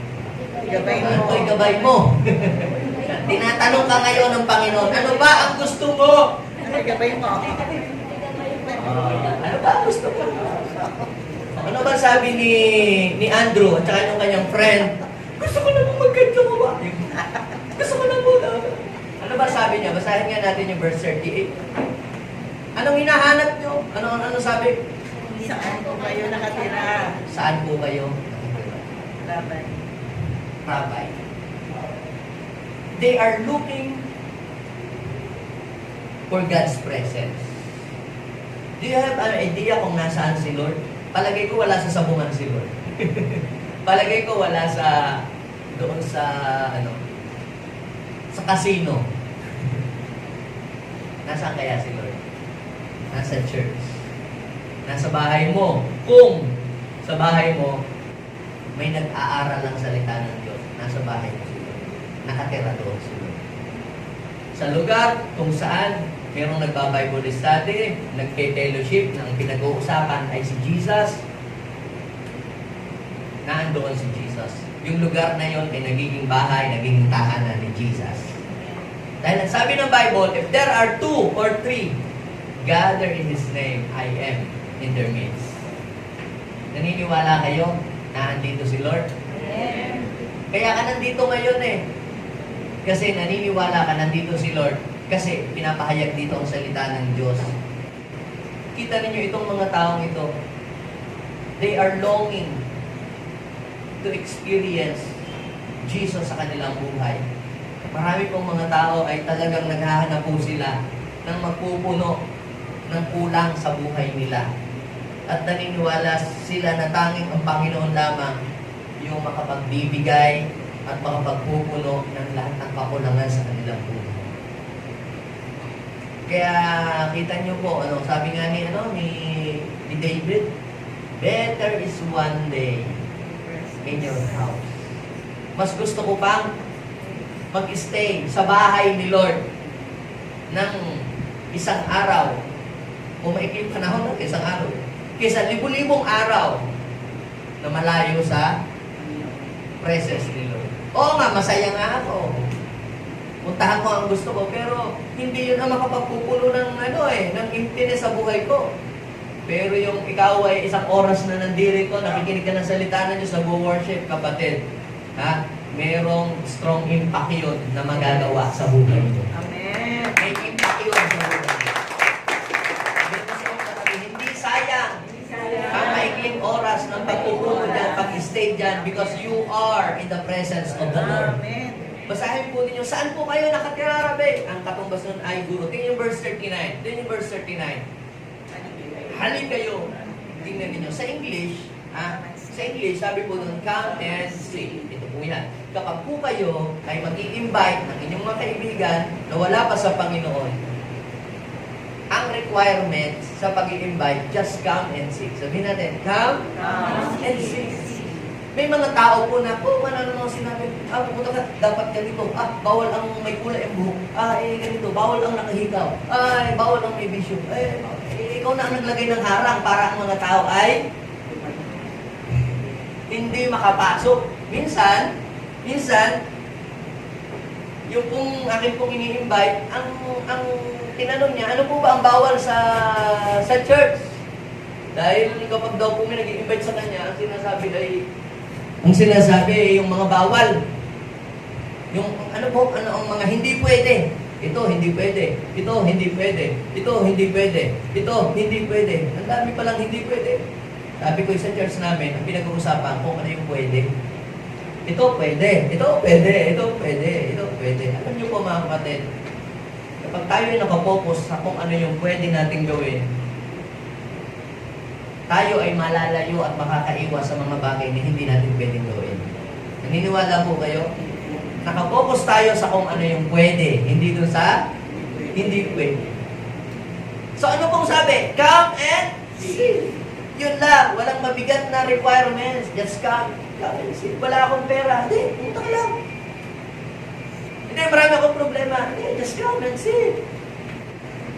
Igabay mo. Ano igabay mo? Tinatanong ka ngayon ng Panginoon, ano ba ang gusto mo? Igabay mo. Ano ba ang gusto mo? Ano ba sabi ni Andrew at saka yung kanyang friend? Gusto ko na mo magkanta mo ba? Gusto ko na mo na. Ano ba sabi niya? Basahin nga natin yung verse 38. Anong hinahanap nyo? Ano sabi? Saan po kayo nakatira? Saan po kayo nakatira? Laban. Rabbi. They are looking for God's presence. Do you have an idea kung nasaan si Lord? Palagay ko wala sa sabungan si Lord. Palagay ko wala doon sa casino. Nasaan kaya si Lord? Nasa church. Nasa bahay mo. Kung sa bahay mo, may nag-aaral ng salita ng Diyos, nasa bahay mo si Lord. Nakatira doon si Lord. Sa lugar kung saan mayroong nagba-Bible study, nagpe-fellowship, ng pinag-uusapan ay si Jesus, naandoon si Jesus. Yung lugar na yon ay nagiging bahay, nagiging tahanan ni Jesus. Dahil ang sabi ng Bible, if there are 2 or 3 gather in His name, I am in their midst. Naniniwala kayo na andito si Lord? Kaya ka nandito ngayon eh. Kasi naniniwala ka nandito si Lord. Kasi pinapahayag dito ang salita ng Diyos. Kita ninyo itong mga taong ito. They are longing to experience Jesus sa kanilang buhay. Marami pong mga tao ay talagang naghahanap po sila ng magpupuno ng kulang sa buhay nila. At naniniwala sila na tanging ang Panginoon lamang yung makapagbibigay at makapagpupuno ng lahat ng kakulangan sa kanilang buhay. Kaya kita nyo po, sabi nga ni David, better is one day in your house. Mas gusto ko pang mag-stay sa bahay ni Lord ng isang araw o maikling panahon ng isang araw kaysa libu-libong araw na malayo sa presence ni Lord. Oo nga, masaya nga ako. Puntahan ko ang gusto ko, pero hindi yun ang makapagpupuno ng ng emptiness sa buhay ko. Pero yung ikaw ay isang oras na nandirito, nakikinig ka ng salita ng Diyos, nag-worship, kapatid. Ha? Merong strong impact yun na magagawa sa buhay mo. Amen. May impact yun sa buhay mo. Hindi sayang ang maikling oras ng pagpupuno dyan, pag-stay dyan, because you are in the presence of the Lord. Amen. Basahin po ninyo, saan po kayo nakatira, Rabe? Ang katumbas nun ay guro. Tingnan yung verse 39. Tingnan yung verse 39. Halin kayo. Tingnan ninyo. Sa English, sabi po nun, come and see. Ito po yan. Kapag po kayo ay mag-i-invite ng inyong mga kaibigan na wala pa sa Panginoon, ang requirement sa pag-i-invite, just come and see. Sabihin natin, come and see. May mga tao po na, ano naman sinabi, pupunta ka, dapat ganito, bawal ang may kulay ang buhok, ganito, bawal ang nakahikaw, bawal ang may bisyo, ikaw na ang naglagay ng harang para ang mga tao ay hindi makapasok. Minsan, yung pong akin pong ini-invite, ang tinanong niya, ano po ba ang bawal sa church? Dahil kapag daw po may nag-i-invite sa kanya, ang sinasabi ay yung mga bawal. Yung ano ang mga hindi pwede. Ito hindi pwede. Ito hindi pwede. Ito hindi pwede. Ito hindi pwede. Ang dami palang hindi pwede. Sabi ko sa church namin, ang pinag-uusapan kung ano yung pwede. Ito pwede. Ito pwede. Ito pwede. Ito pwede. Alam niyo po mga kapatid, kapag tayo ay nakapokus sa kung ano yung pwede nating gawin, tayo ay malalayo at makakaiwas sa mga bagay na hindi natin pwedeng gawin. Naniniwala po kayo? Nakapokus tayo sa kung ano yung pwede, hindi doon sa hindi pwede. So ano pong sabi? Come and see. Yun lang, walang mabigat na requirements. Just come and see. Wala akong pera. Hindi, punta ka lang. Hindi, marami akong problema. Hindi, just come and see.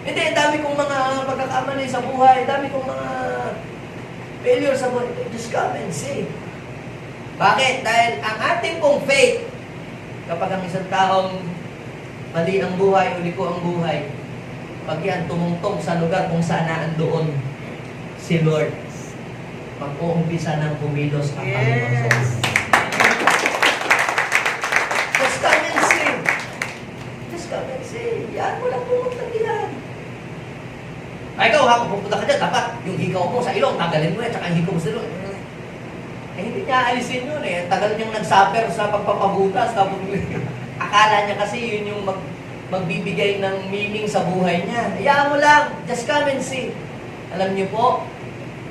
Hindi, dami kong mga pagkakamali sa buhay. Dami kong mga failure sa buhay. Just come and see. Bakit? Dahil ang ating pong faith, kapag ang isang taong mali ang buhay o liko ang buhay, pag yan tumungtong sa lugar kung saan naandoon si Lord, mag-uumpisa ng kumilos ang Panginoon sa buhay. Just come and see. Just come and see. Yan mo lang pumunta diyan. Ikaw ha, kung pupunta ka dyan, dapat yung hikaw mo sa ilong, tagalin mo yan, tsaka yung hikaw mo sa ilong. Hindi niya alisin yun eh. Tagal niyang nagsuffer sa pagpapabutas. Tapos, akala niya kasi yun yung magbibigay ng meaning sa buhay niya. Hayaan mo lang, just come and see. Alam niyo po,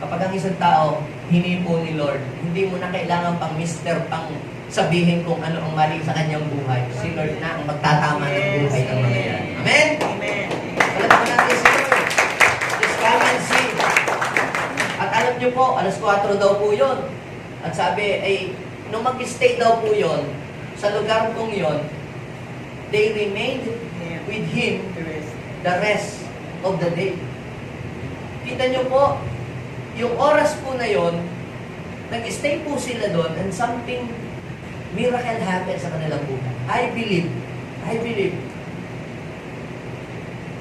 kapag ang isang tao, hinipo ni Lord, hindi mo na kailangan pang mister, pang sabihin kung ano ang mali sa kanyang buhay. Si Lord na ang magtatama ng buhay ng mga yan. Amen? Amen. Alam natin si Lord. Just come and see. At alam niyo po, 4:00 daw po yun. At sabi, nung mag-stay daw po yun, sa lugar pong yun, they remained with Him the rest of the day. Kita nyo po, yung oras po na yun, nag-stay po sila doon and something miracle happened sa kanilang buhay. I believe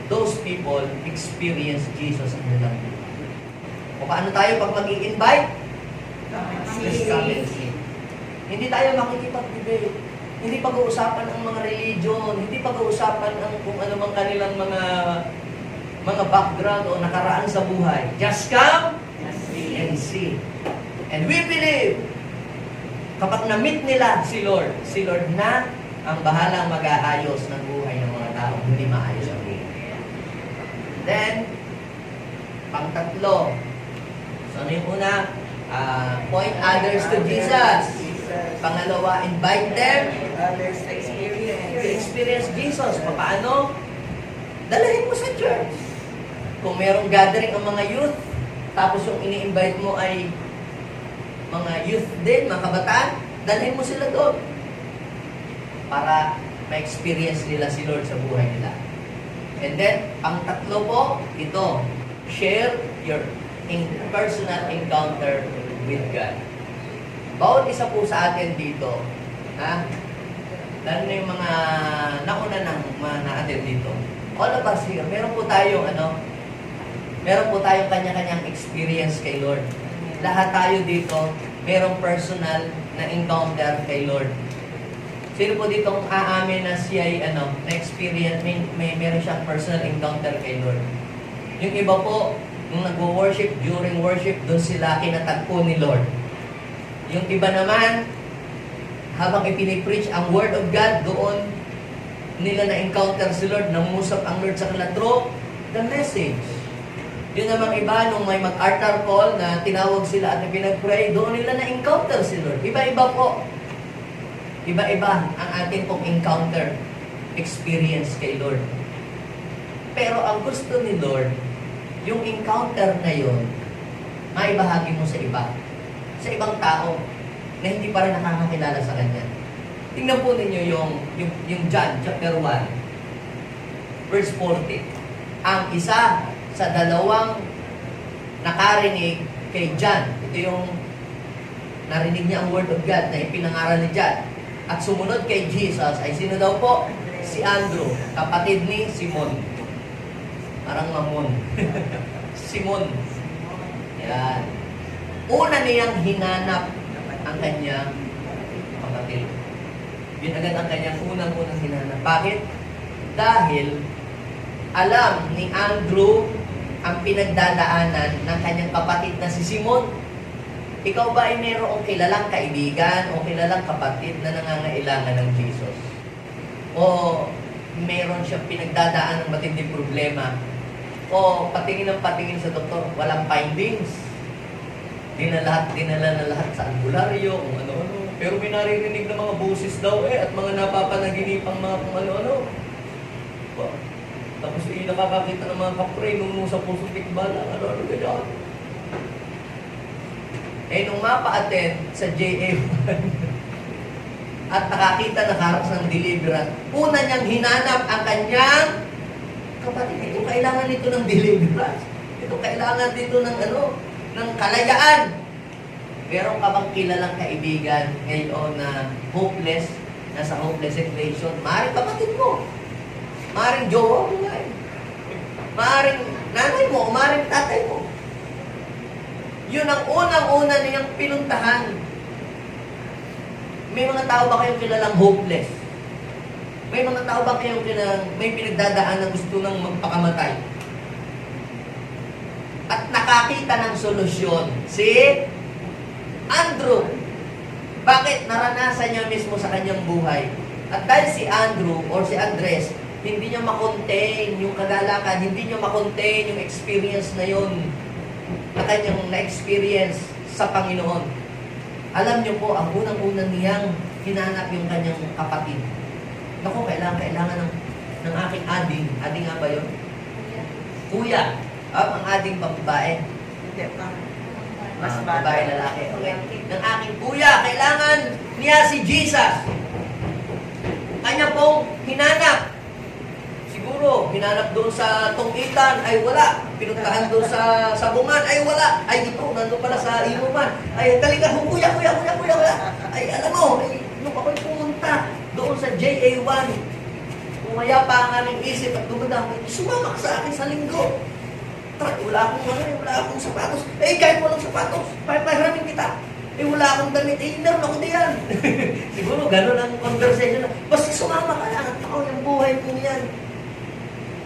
those people experience Jesus sa kanilang buhay. O paano tayo pag mag-i-invite? Just come and see. Hindi tayo makikipag-debate. Hindi pag-uusapan ang mga religion, hindi pag-uusapan ang kung ano mang kanilang mga background o nakaraan sa buhay. Just come and see. And we believe, kapag na-meet nila si Lord na ang bahalang mag-aayos ng buhay ng mga tao, hindi maayos ang buhay. Then, pang-tatlo. So, ano yung una? Point others to Jesus. Pangalawa, invite them Others to experience. experience Jesus. Paano? Dalahin mo sa church. Kung merong gathering ang mga youth, tapos yung ini-invite mo ay mga youth din, mga kabataan, dalhin mo sila doon para ma-experience nila si Lord sa buhay nila. And then, ang tatlo po, ito, share your personal encounter with God. Bawat isa po sa atin dito, lalo na yung mga nauna ng mga na-attend dito, all of us here, meron po tayong kanya-kanyang experience kay Lord. Lahat tayo dito, merong personal na encounter kay Lord. Sino po dito kung aamin na siya ay na-experience, meron siyang personal encounter kay Lord. Yung iba po, nung nag-worship, during worship, doon sila kinatagpo ni Lord. Yung iba naman, habang ipinipreach ang Word of God, doon nila na-encounter si Lord, namusap ang Lord sa kanila through the message. Yun namang iba, nung may mag-altar call na tinawag sila at pinag-pray, doon nila na-encounter si Lord. Iba-iba po. Iba-iba ang ating pong encounter, experience kay Lord. Pero ang gusto ni Lord, yung encounter na yun, maibahagi mo sa iba. Sa ibang tao na hindi pa rin nakakakilala sa Kanya. Tingnan po ninyo yung John chapter 1, verse 40. Ang isa sa dalawang nakarinig kay John, ito yung narinig niya ang Word of God na ipinangaral ni John, at sumunod kay Jesus ay sino daw po? Si Andrew, kapatid ni Simon. Parang Mamon. Simon. Yan. Una niyang hinanap ang kanyang kapatid. Yun agad ang kanyang unang-unang hinanap. Bakit? Dahil alam ni Andrew ang pinagdadaanan ng kanyang kapatid na si Simon. Ikaw ba ay mayroong kilalang kaibigan o kilalang kapatid na nangangailangan ng Jesus? O mayroon siyang pinagdadaan ng matinding problema? O patingin ng patingin sa doktor, walang findings? Dinala na lahat sa albularyo, kung ano-ano. Pero may naririnig na mga boses daw at mga napapanaginipang mga kung ano-ano. Tapos nakakakita ng mga kapre nung sa puso tikbala, ano-ano ganyan. Nung mapa-attend sa JA1 at nakakita nakaharap ng deliverance, una niyang hinanap ang kanyang kapatid. Ito kailangan nito ng deliverance. Ito kailangan dito ng kalayaan. Meron ka bang kilalang kaibigan ngayon na hopeless, nasa hopeless situation? Maaaring kapatid mo. Maaaring jowa mo nga eh. Maaaring nanay mo, maaaring tatay mo. Yun ang unang-una niyang pinuntahan. May mga tao ba kayong kilalang hopeless? May mga tao ba kayong kilalang may pinagdadaan na gusto nang magpakamatay? At nakakita ng solusyon si Andrew. Bakit? Naranasan niya mismo sa kanyang buhay. At dahil si Andrew or si Andres, hindi niya makontain yung kagalakan, hindi niya makontain yung experience na yun na kanyang na-experience sa Panginoon. Alam niyo po, ang unang-unang niyang hinanap yung kanyang kapatid. Naku, kailangan ng aking ading. Ading nga ba yun? Kuya. Ang ading babae. Hindi pa. Mas Babae, lalaki. Okay. Ng aking kuya, kailangan niya si Jesus. Kanya pong hinanap. Siguro, hinanap doon sa tungkitan, ay wala. Pinuntahan doon sa sabungan, ay wala. Ay ito, nandun pala sa inuman. Ay, talaga, kuya. Ay, alam mo, nung ako'y pumunta doon sa JA1, umaya pa ang aming isip at dumadami, sumama ka sa akin sa linggo. Wala akong sapatos. Kahit walang sapatos, pahiramin kita. Eh, wala akong damit. Eh, meron ako diyan. Siguro, gano'n ang conversation. Basta sumama ka lang. Ako, yung buhay ko yan.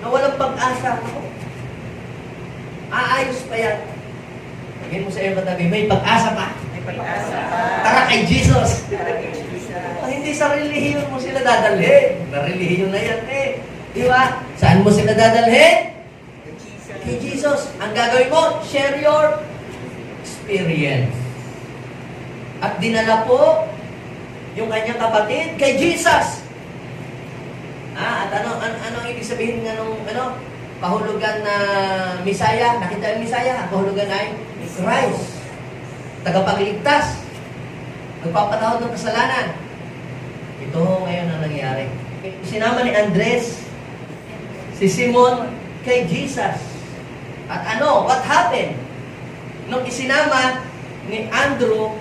Na walang pag-asa. Ako, aayos pa yan. Sabihin mo sa iyo katabi, may pag-asa pa. May pag-asa pa. Tara kay Jesus. Tara kay Jesus. Hindi sa relihiyon mo sila dadalhin. Na relihiyon na yan eh. Di ba? Saan mo sila dadalhin? Kay Jesus. Kay Jesus. Ang gagawin mo, share your experience. At dinala po yung kanyang kapatid kay Jesus. At ano ibig sabihin ng pahulugan na Misaya? Nakita yung Misaya? Ang pahulugan ay Christ. Tagapagligtas. Nagpapatawad ng kasalanan. Ito ngayon ang nangyari. Sinama ni Andres si Simon kay Jesus. At what happened? Nung isinama ni Andrew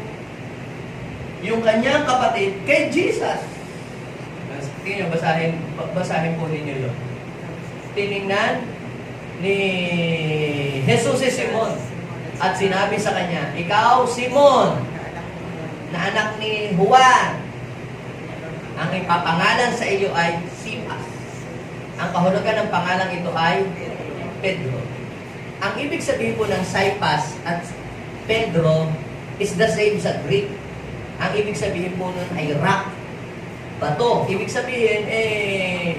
yung kanyang kapatid kay Jesus. Tingnan nyo, basahin po ninyo yun. Tiningnan ni Jesus si Simon at sinabi sa kanya, ikaw, Simon, na anak ni Juan, ang ipapangalan sa iyo ay Sipas. Ang kahulugan ng pangalang ito ay Pedro. Ang ibig sabihin po ng Sipas at Pedro is the same sa Greek. Ang ibig sabihin po nun ay rock, bato. Ibig sabihin,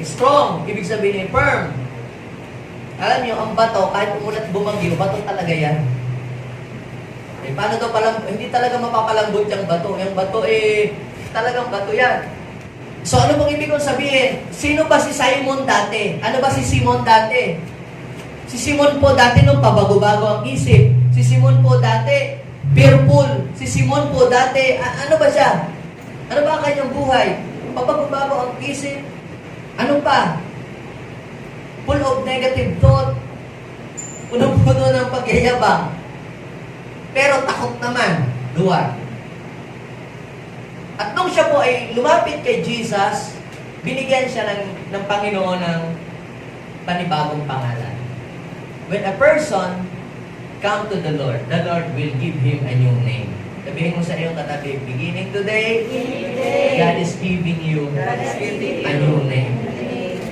strong. Ibig sabihin, firm. Alam niyo, ang bato, kahit umulat bumagyo, bato talaga yan. Paano daw hindi talaga mapapalambot yung bato. Yung bato, talagang bato yan. So, ano bang ibig kong sabihin? Sino ba si Simon dati? Ano ba si Simon dati? Si Simon po dati nung pabago-bago ang isip. Si Simon po dati, fearful. Si Simon po dati, ano ba siya? Ano ba ang kanyang buhay? Pabago-bago ang isip. Ano pa? Full of negative thought. Puno-puno ng pagyayabang. Pero takot naman, duwag. At nung siya po ay lumapit kay Jesus, binigyan siya ng Panginoon ng panibagong pangalan. When a person come to the Lord will give him a new name. Sabihin mo sa iyong katabi, beginning today, God is giving you a new name.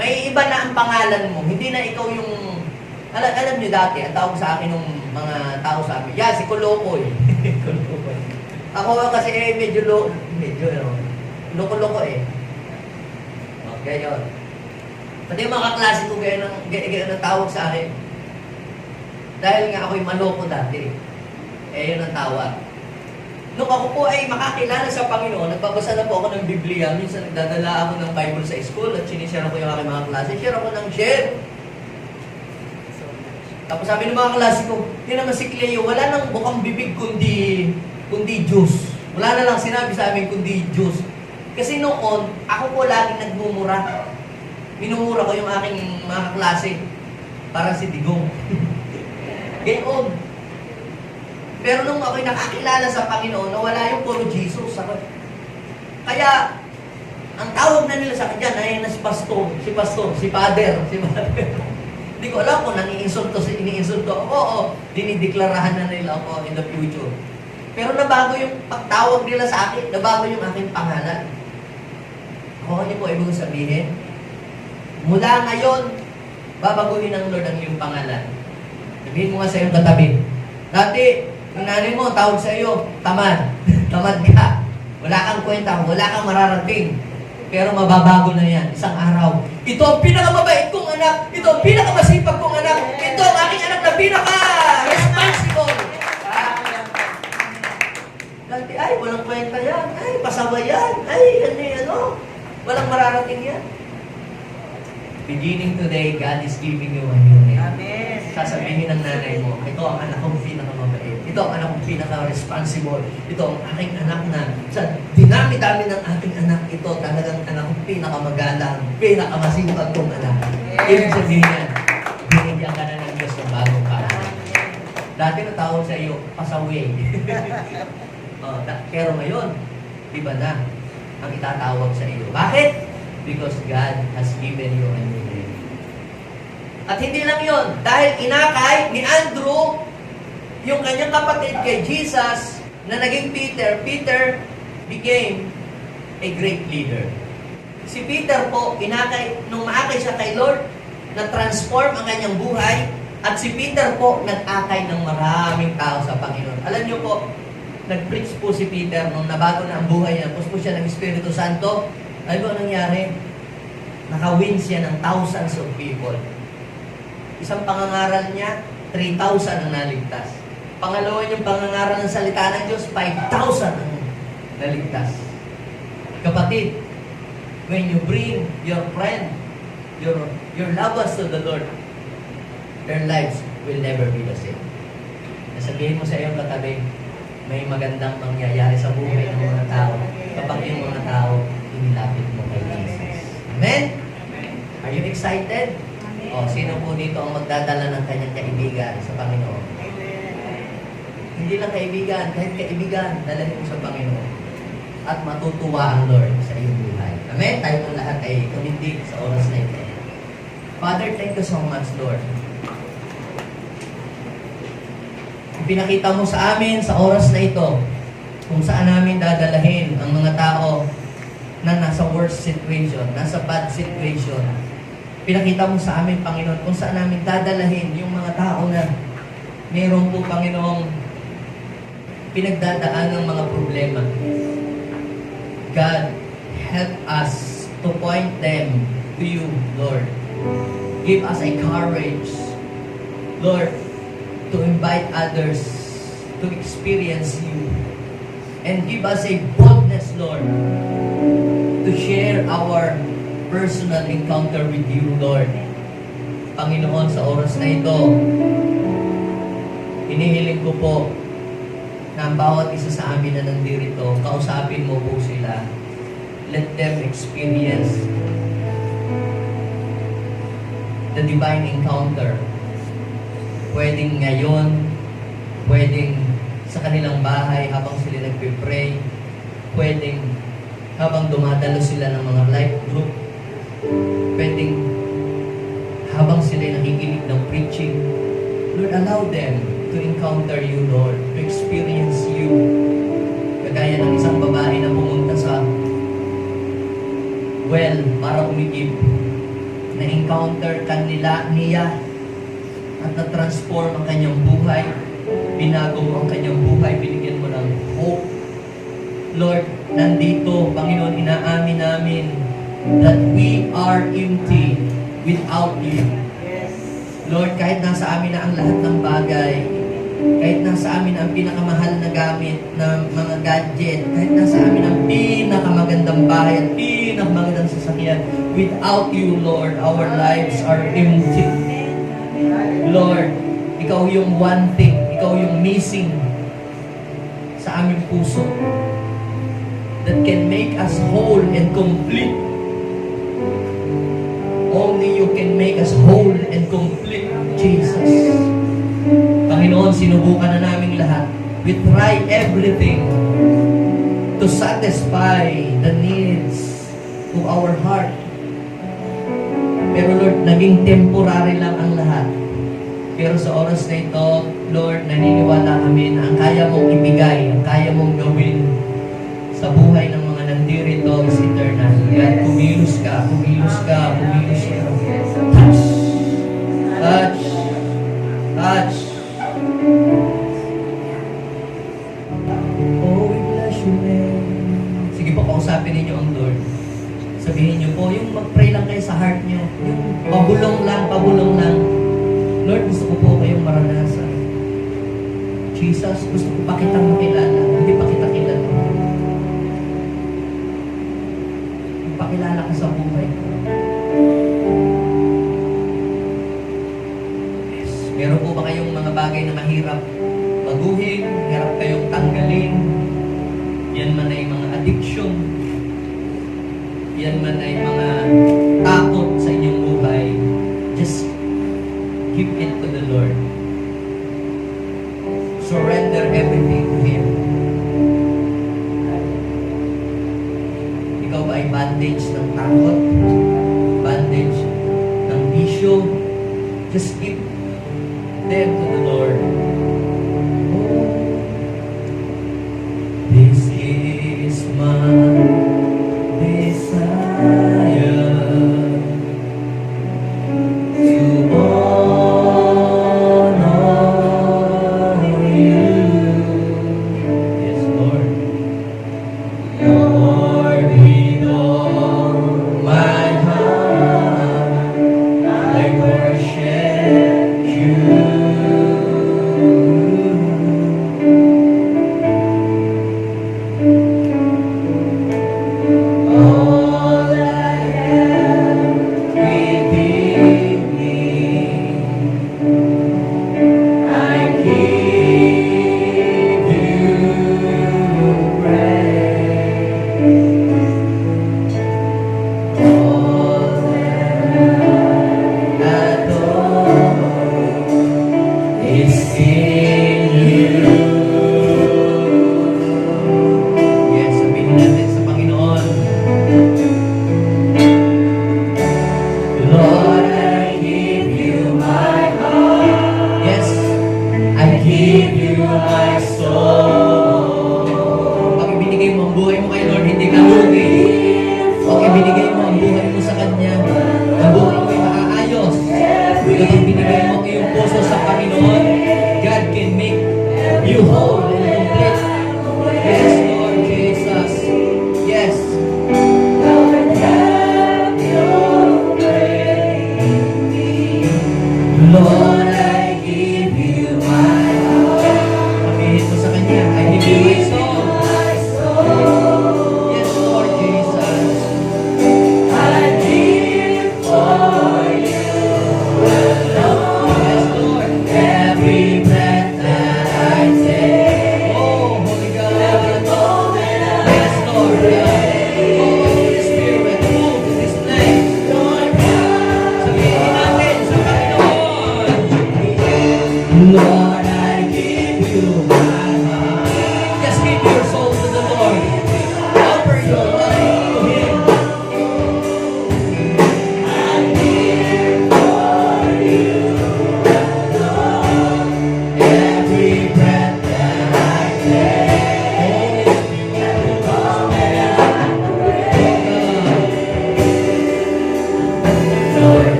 May iba na ang pangalan mo, hindi na ikaw yung, alam niyo dati, ang tawag sa akin ng mga tao sa amin, si Kolokoy. Kolokoy. Ako kasi medyo loko-loko eh. Okay, yun. Pati yung mga kaklase ko gaya ng tawag sa akin. Dahil nga ako'y maloko dati. Yun ang tawag. Nung ako po ay makakilala sa Panginoon, nagbabasa na po ako ng Biblia. Minsan nagdadala ako ng Bible sa school at sinishare ko yung aking mga klase. Share ako ng share. Tapos sabi ng mga klase ko, hindi naman si Cleo, wala nang bukang bibig kundi Diyos. Wala na lang sinabi sa amin kundi Diyos. Kasi noon, ako po laging nagmumura. Minumura ko yung aking mga klase. Parang si Digong. Gayon. Pero nung ako'y nakakilala sa Panginoon, nawala yung puro Jesus. Kaya, ang tawag na nila sa akin dyan, ay si pastor, si father. Hindi ko alam kung iniinsulto ako. Oo, dinideklarahan na nila ako in the future. Pero nabago yung pagtawag nila sa akin, nabago yung aking pangalan. Ano po ibig sabihin? Mula ngayon, babaguhin ng Lord ang iyong pangalan. Sabihin mo nga sa iyong katabi, dati, yung nanay mo, tawag sa iyo, tamad. Tamad ka. Wala kang kwenta, wala kang mararating. Pero mababago na yan, isang araw. Ito ang pinakamabait kong anak. Ito ang pinakamasipag kong anak. Ito ang aking anak na pinaka-responsible. Dati, ay, walang kwenta yan. Ay, pasaway yan. Ay, walang mararating yan. Beginning today, God is giving you a new name. Amen. Sasabihin ng nanay mo, ito ang anak kong pinakamabait. Ito ang anak kong pinaka-responsible. Ito ang aking anak na sa dinami-dami ng aking anak, ito talagang anak kong pinakamagalang, pinakamasipag kong anak. Yes. Ibig sabihin yan, binigyan ka na ng Diyos ng bagong pangalan. Dati natawag sa iyo, pasaway. Pero ngayon, iba na ang itatawag sa iyo. Bakit? Because God has given you a new name. At hindi lang yon, dahil inakay ni Andrew yung kanyang kapatid kay Jesus, na naging Peter, Peter became a great leader. Si Peter po, nung maakay siya kay Lord, na-transform ang kanyang buhay, at si Peter po, nag-akay ng maraming tao sa Panginoon. Alam niyo po, nag-preach po si Peter nung nabago na ang buhay niya, tapos po siya ng Espiritu Santo. Ano po nangyari? Nakawin siya ng thousands of people. Isang pangangaral niya, 3,000 ang naligtas. Pangalawa niyang pangangaral ng salita ng Diyos, 5,000 ang naligtas. Kapatid, when you bring your friend, your loved ones to the Lord, their lives will never be the same. Nasabihin mo sa iyong katabi, may magandang mangyayari sa buhay ng mga tao kapag yung mga tao inilapit mo kay Jesus. Amen? Are you excited? O, sino po dito ang magdadala ng kanyang kaibigan sa Panginoon? Hindi lang kaibigan, kahit kaibigan, dalahin mo sa Panginoon. At matutuwa ang Lord sa iyong buhay. Amen? Tayo ang lahat ay tumindig sa oras na ito. Father, thank you so much, Lord. Pinakita mo sa amin sa oras na ito kung saan namin dadalahin ang mga tao na nasa worst situation, nasa bad situation. Pinakita mo sa amin, Panginoon, kung saan namin dadalahin yung mga tao na mayroon po, Panginoong, pinagdadaan ng mga problema. God, help us to point them to you, Lord. Give us a courage, Lord, to invite others to experience you. And give us a boldness, Lord, to share our personal encounter with you, Lord. Panginoon, sa oras na ito, inihiling ko po na ang bawat isa sa amin na nandirito, kausapin mo po sila. Let them experience the divine encounter. Pwedeng ngayon, pwedeng sa kanilang bahay habang sila nagpe-pray, pwedeng habang dumadalo sila ng mga life group, pwedeng habang sila nakikinig ng preaching. Lord, allow them to encounter you, Lord, to experience you. Kagaya ng isang babae na pumunta sa well para umigib, na-encounter niya at na-transform ang kanyang buhay, binago mo ang kanyang buhay, binigyan mo ng hope. Lord, nandito, Panginoon, inaamin namin that we are empty without you. Lord, kahit nasa amin na ang lahat ng bagay, kahit nasa amin ang pinakamahal na gamit ng mga gadget, kahit nasa amin ang pinakamagandang bahay at pinakamagandang sasakyan, without you, Lord, our lives are empty. Lord, ikaw yung one thing, ikaw yung missing sa aming puso that can make us whole and complete. Only you can make us whole and complete, Jesus. Panginoon, sinubukan na namin lahat. We try everything to satisfy the needs of our heart. Pero Lord, naging temporary lang ang lahat. Pero sa oras na ito, Lord, naniniwala kami na ang kaya mong ibigay, ang kaya mong gawin sa buhay ng mga nandirito is eternal. Kaya kumilos ka, kumilos ka, kumilos ka. Touch! Touch! Touch! Oh, we bless you, man. Sige po, kausapin ninyo ang Lord. Sabihin niyo po, yung mag-pray lang kayo sa heart niyo, yung pabulong lang. Lord, gusto ko po kayong maranasan. Jesus, gusto ko pa kitang makilala. Hindi pa kita kilala. Pakilala ka sa buhay ko. Yes. Meron po ba kayong mga bagay na mahirap baguhin, hirap kayong tanggalin? Yan man ay mga addiction. Yan man ay mga takot sa inyong buhay. Just give it to the Lord. Surrender everything to Him. Ikaw ba ay bandage ng takot? Bandage ng bisyo? Just give them to the Lord. Oh,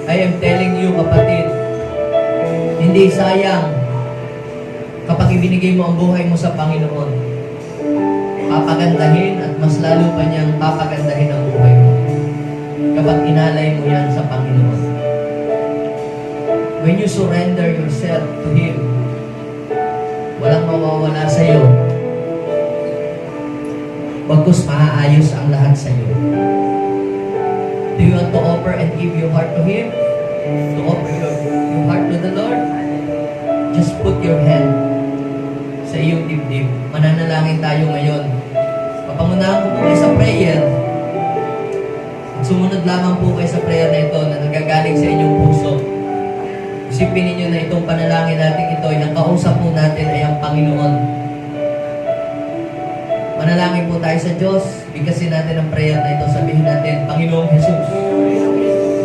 I am telling you, kapatid, hindi sayang kapag ibinigay mo ang buhay mo sa Panginoon. Papagandahin at mas lalo pa niyang papagandahin ang buhay mo kapag inalay mo yan sa Panginoon. When you surrender yourself to Him, walang mawawala sa iyo. Bagkus maaayos ang lahat sa iyo. Do you want to offer and give your heart to Him? To offer your heart to the Lord? Just put your hand sa iyong dibdib. Mananalangin tayo ngayon. Papangunahan ko po kayo sa prayer. At sumunod lamang po kayo sa prayer na ito na nagagaling sa inyong puso. Isipin ninyo na itong panalangin natin ito, ang kausap po natin ay ang Panginoon. Manalangin po tayo sa Diyos. Bigkasin natin ang prayer na ito. Sabihin natin, Panginoong Jesus,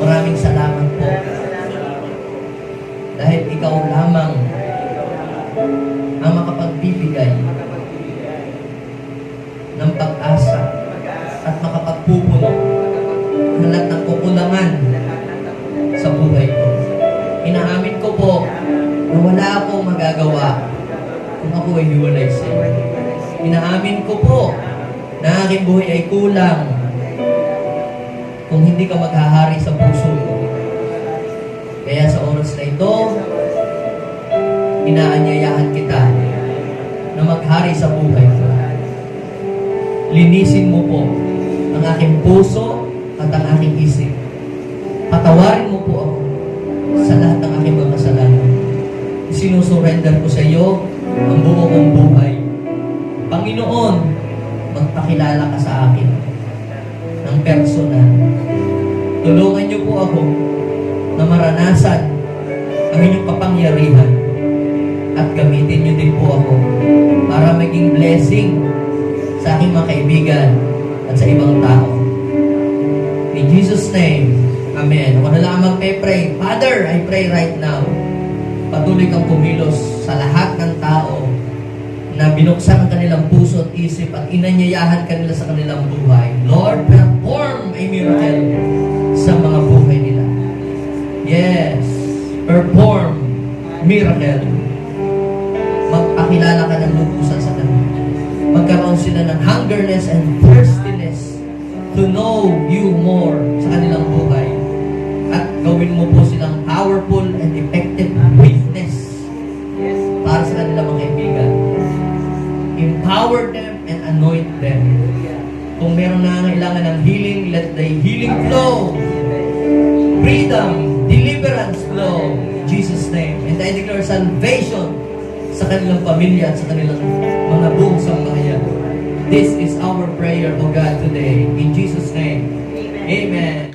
maraming salamat po. Dahil ikaw lamang ang makapagbibigay ng pag-asa at makapagpupuno ng lahat ng kukulangan sa buhay ko. Inaamin ko po na wala akong magagawa kung ako ay hiwalay sa iyo. Inaamin ko po na aking buhay ay kulang kung hindi ka maghahari sa puso ko. Kaya sa oras na ito, inaanyayahan kita na maghari sa buhay ko. Linisin mo po ang aking puso at ang aking isip. Patawarin mo po ako sa lahat ng aking mga kasalanan. Sinusurrender ko sa iyo ang buo kong buhay. Panginoon, magpakilala ka sa akin ng personal. Tulungan niyo po ako na maranasan ang inyong kapangyarihan at gamitin niyo din po ako para maging blessing sa aking mga kaibigan at sa ibang tao. In Jesus' name, Amen. Ako na lang magpe-pray. Father, I pray right now, patuloy kang kumilos sa lahat ng tao na binuksan ang kanilang puso at isip at inanyayahan kanila sa kanilang buhay. Lord, perform a miracle sa mga buhay nila. Yes, perform miracle. Magpakilala ka ng lubusan sa kanila. Magkaroon sila ng hungerness and thirstiness to know you more sa kanilang buhay. At gawin mo po silang powerful and effective witness para sa kanilang mga kaibigan. Empower them and anoint them. Kung meron na kailangan ng healing, let the healing flow. Freedom, deliverance flow. In Jesus' name. And I declare salvation sa kanilang pamilya at sa kanilang mga buong sambahayan. This is our prayer, O God, today. In Jesus' name. Amen.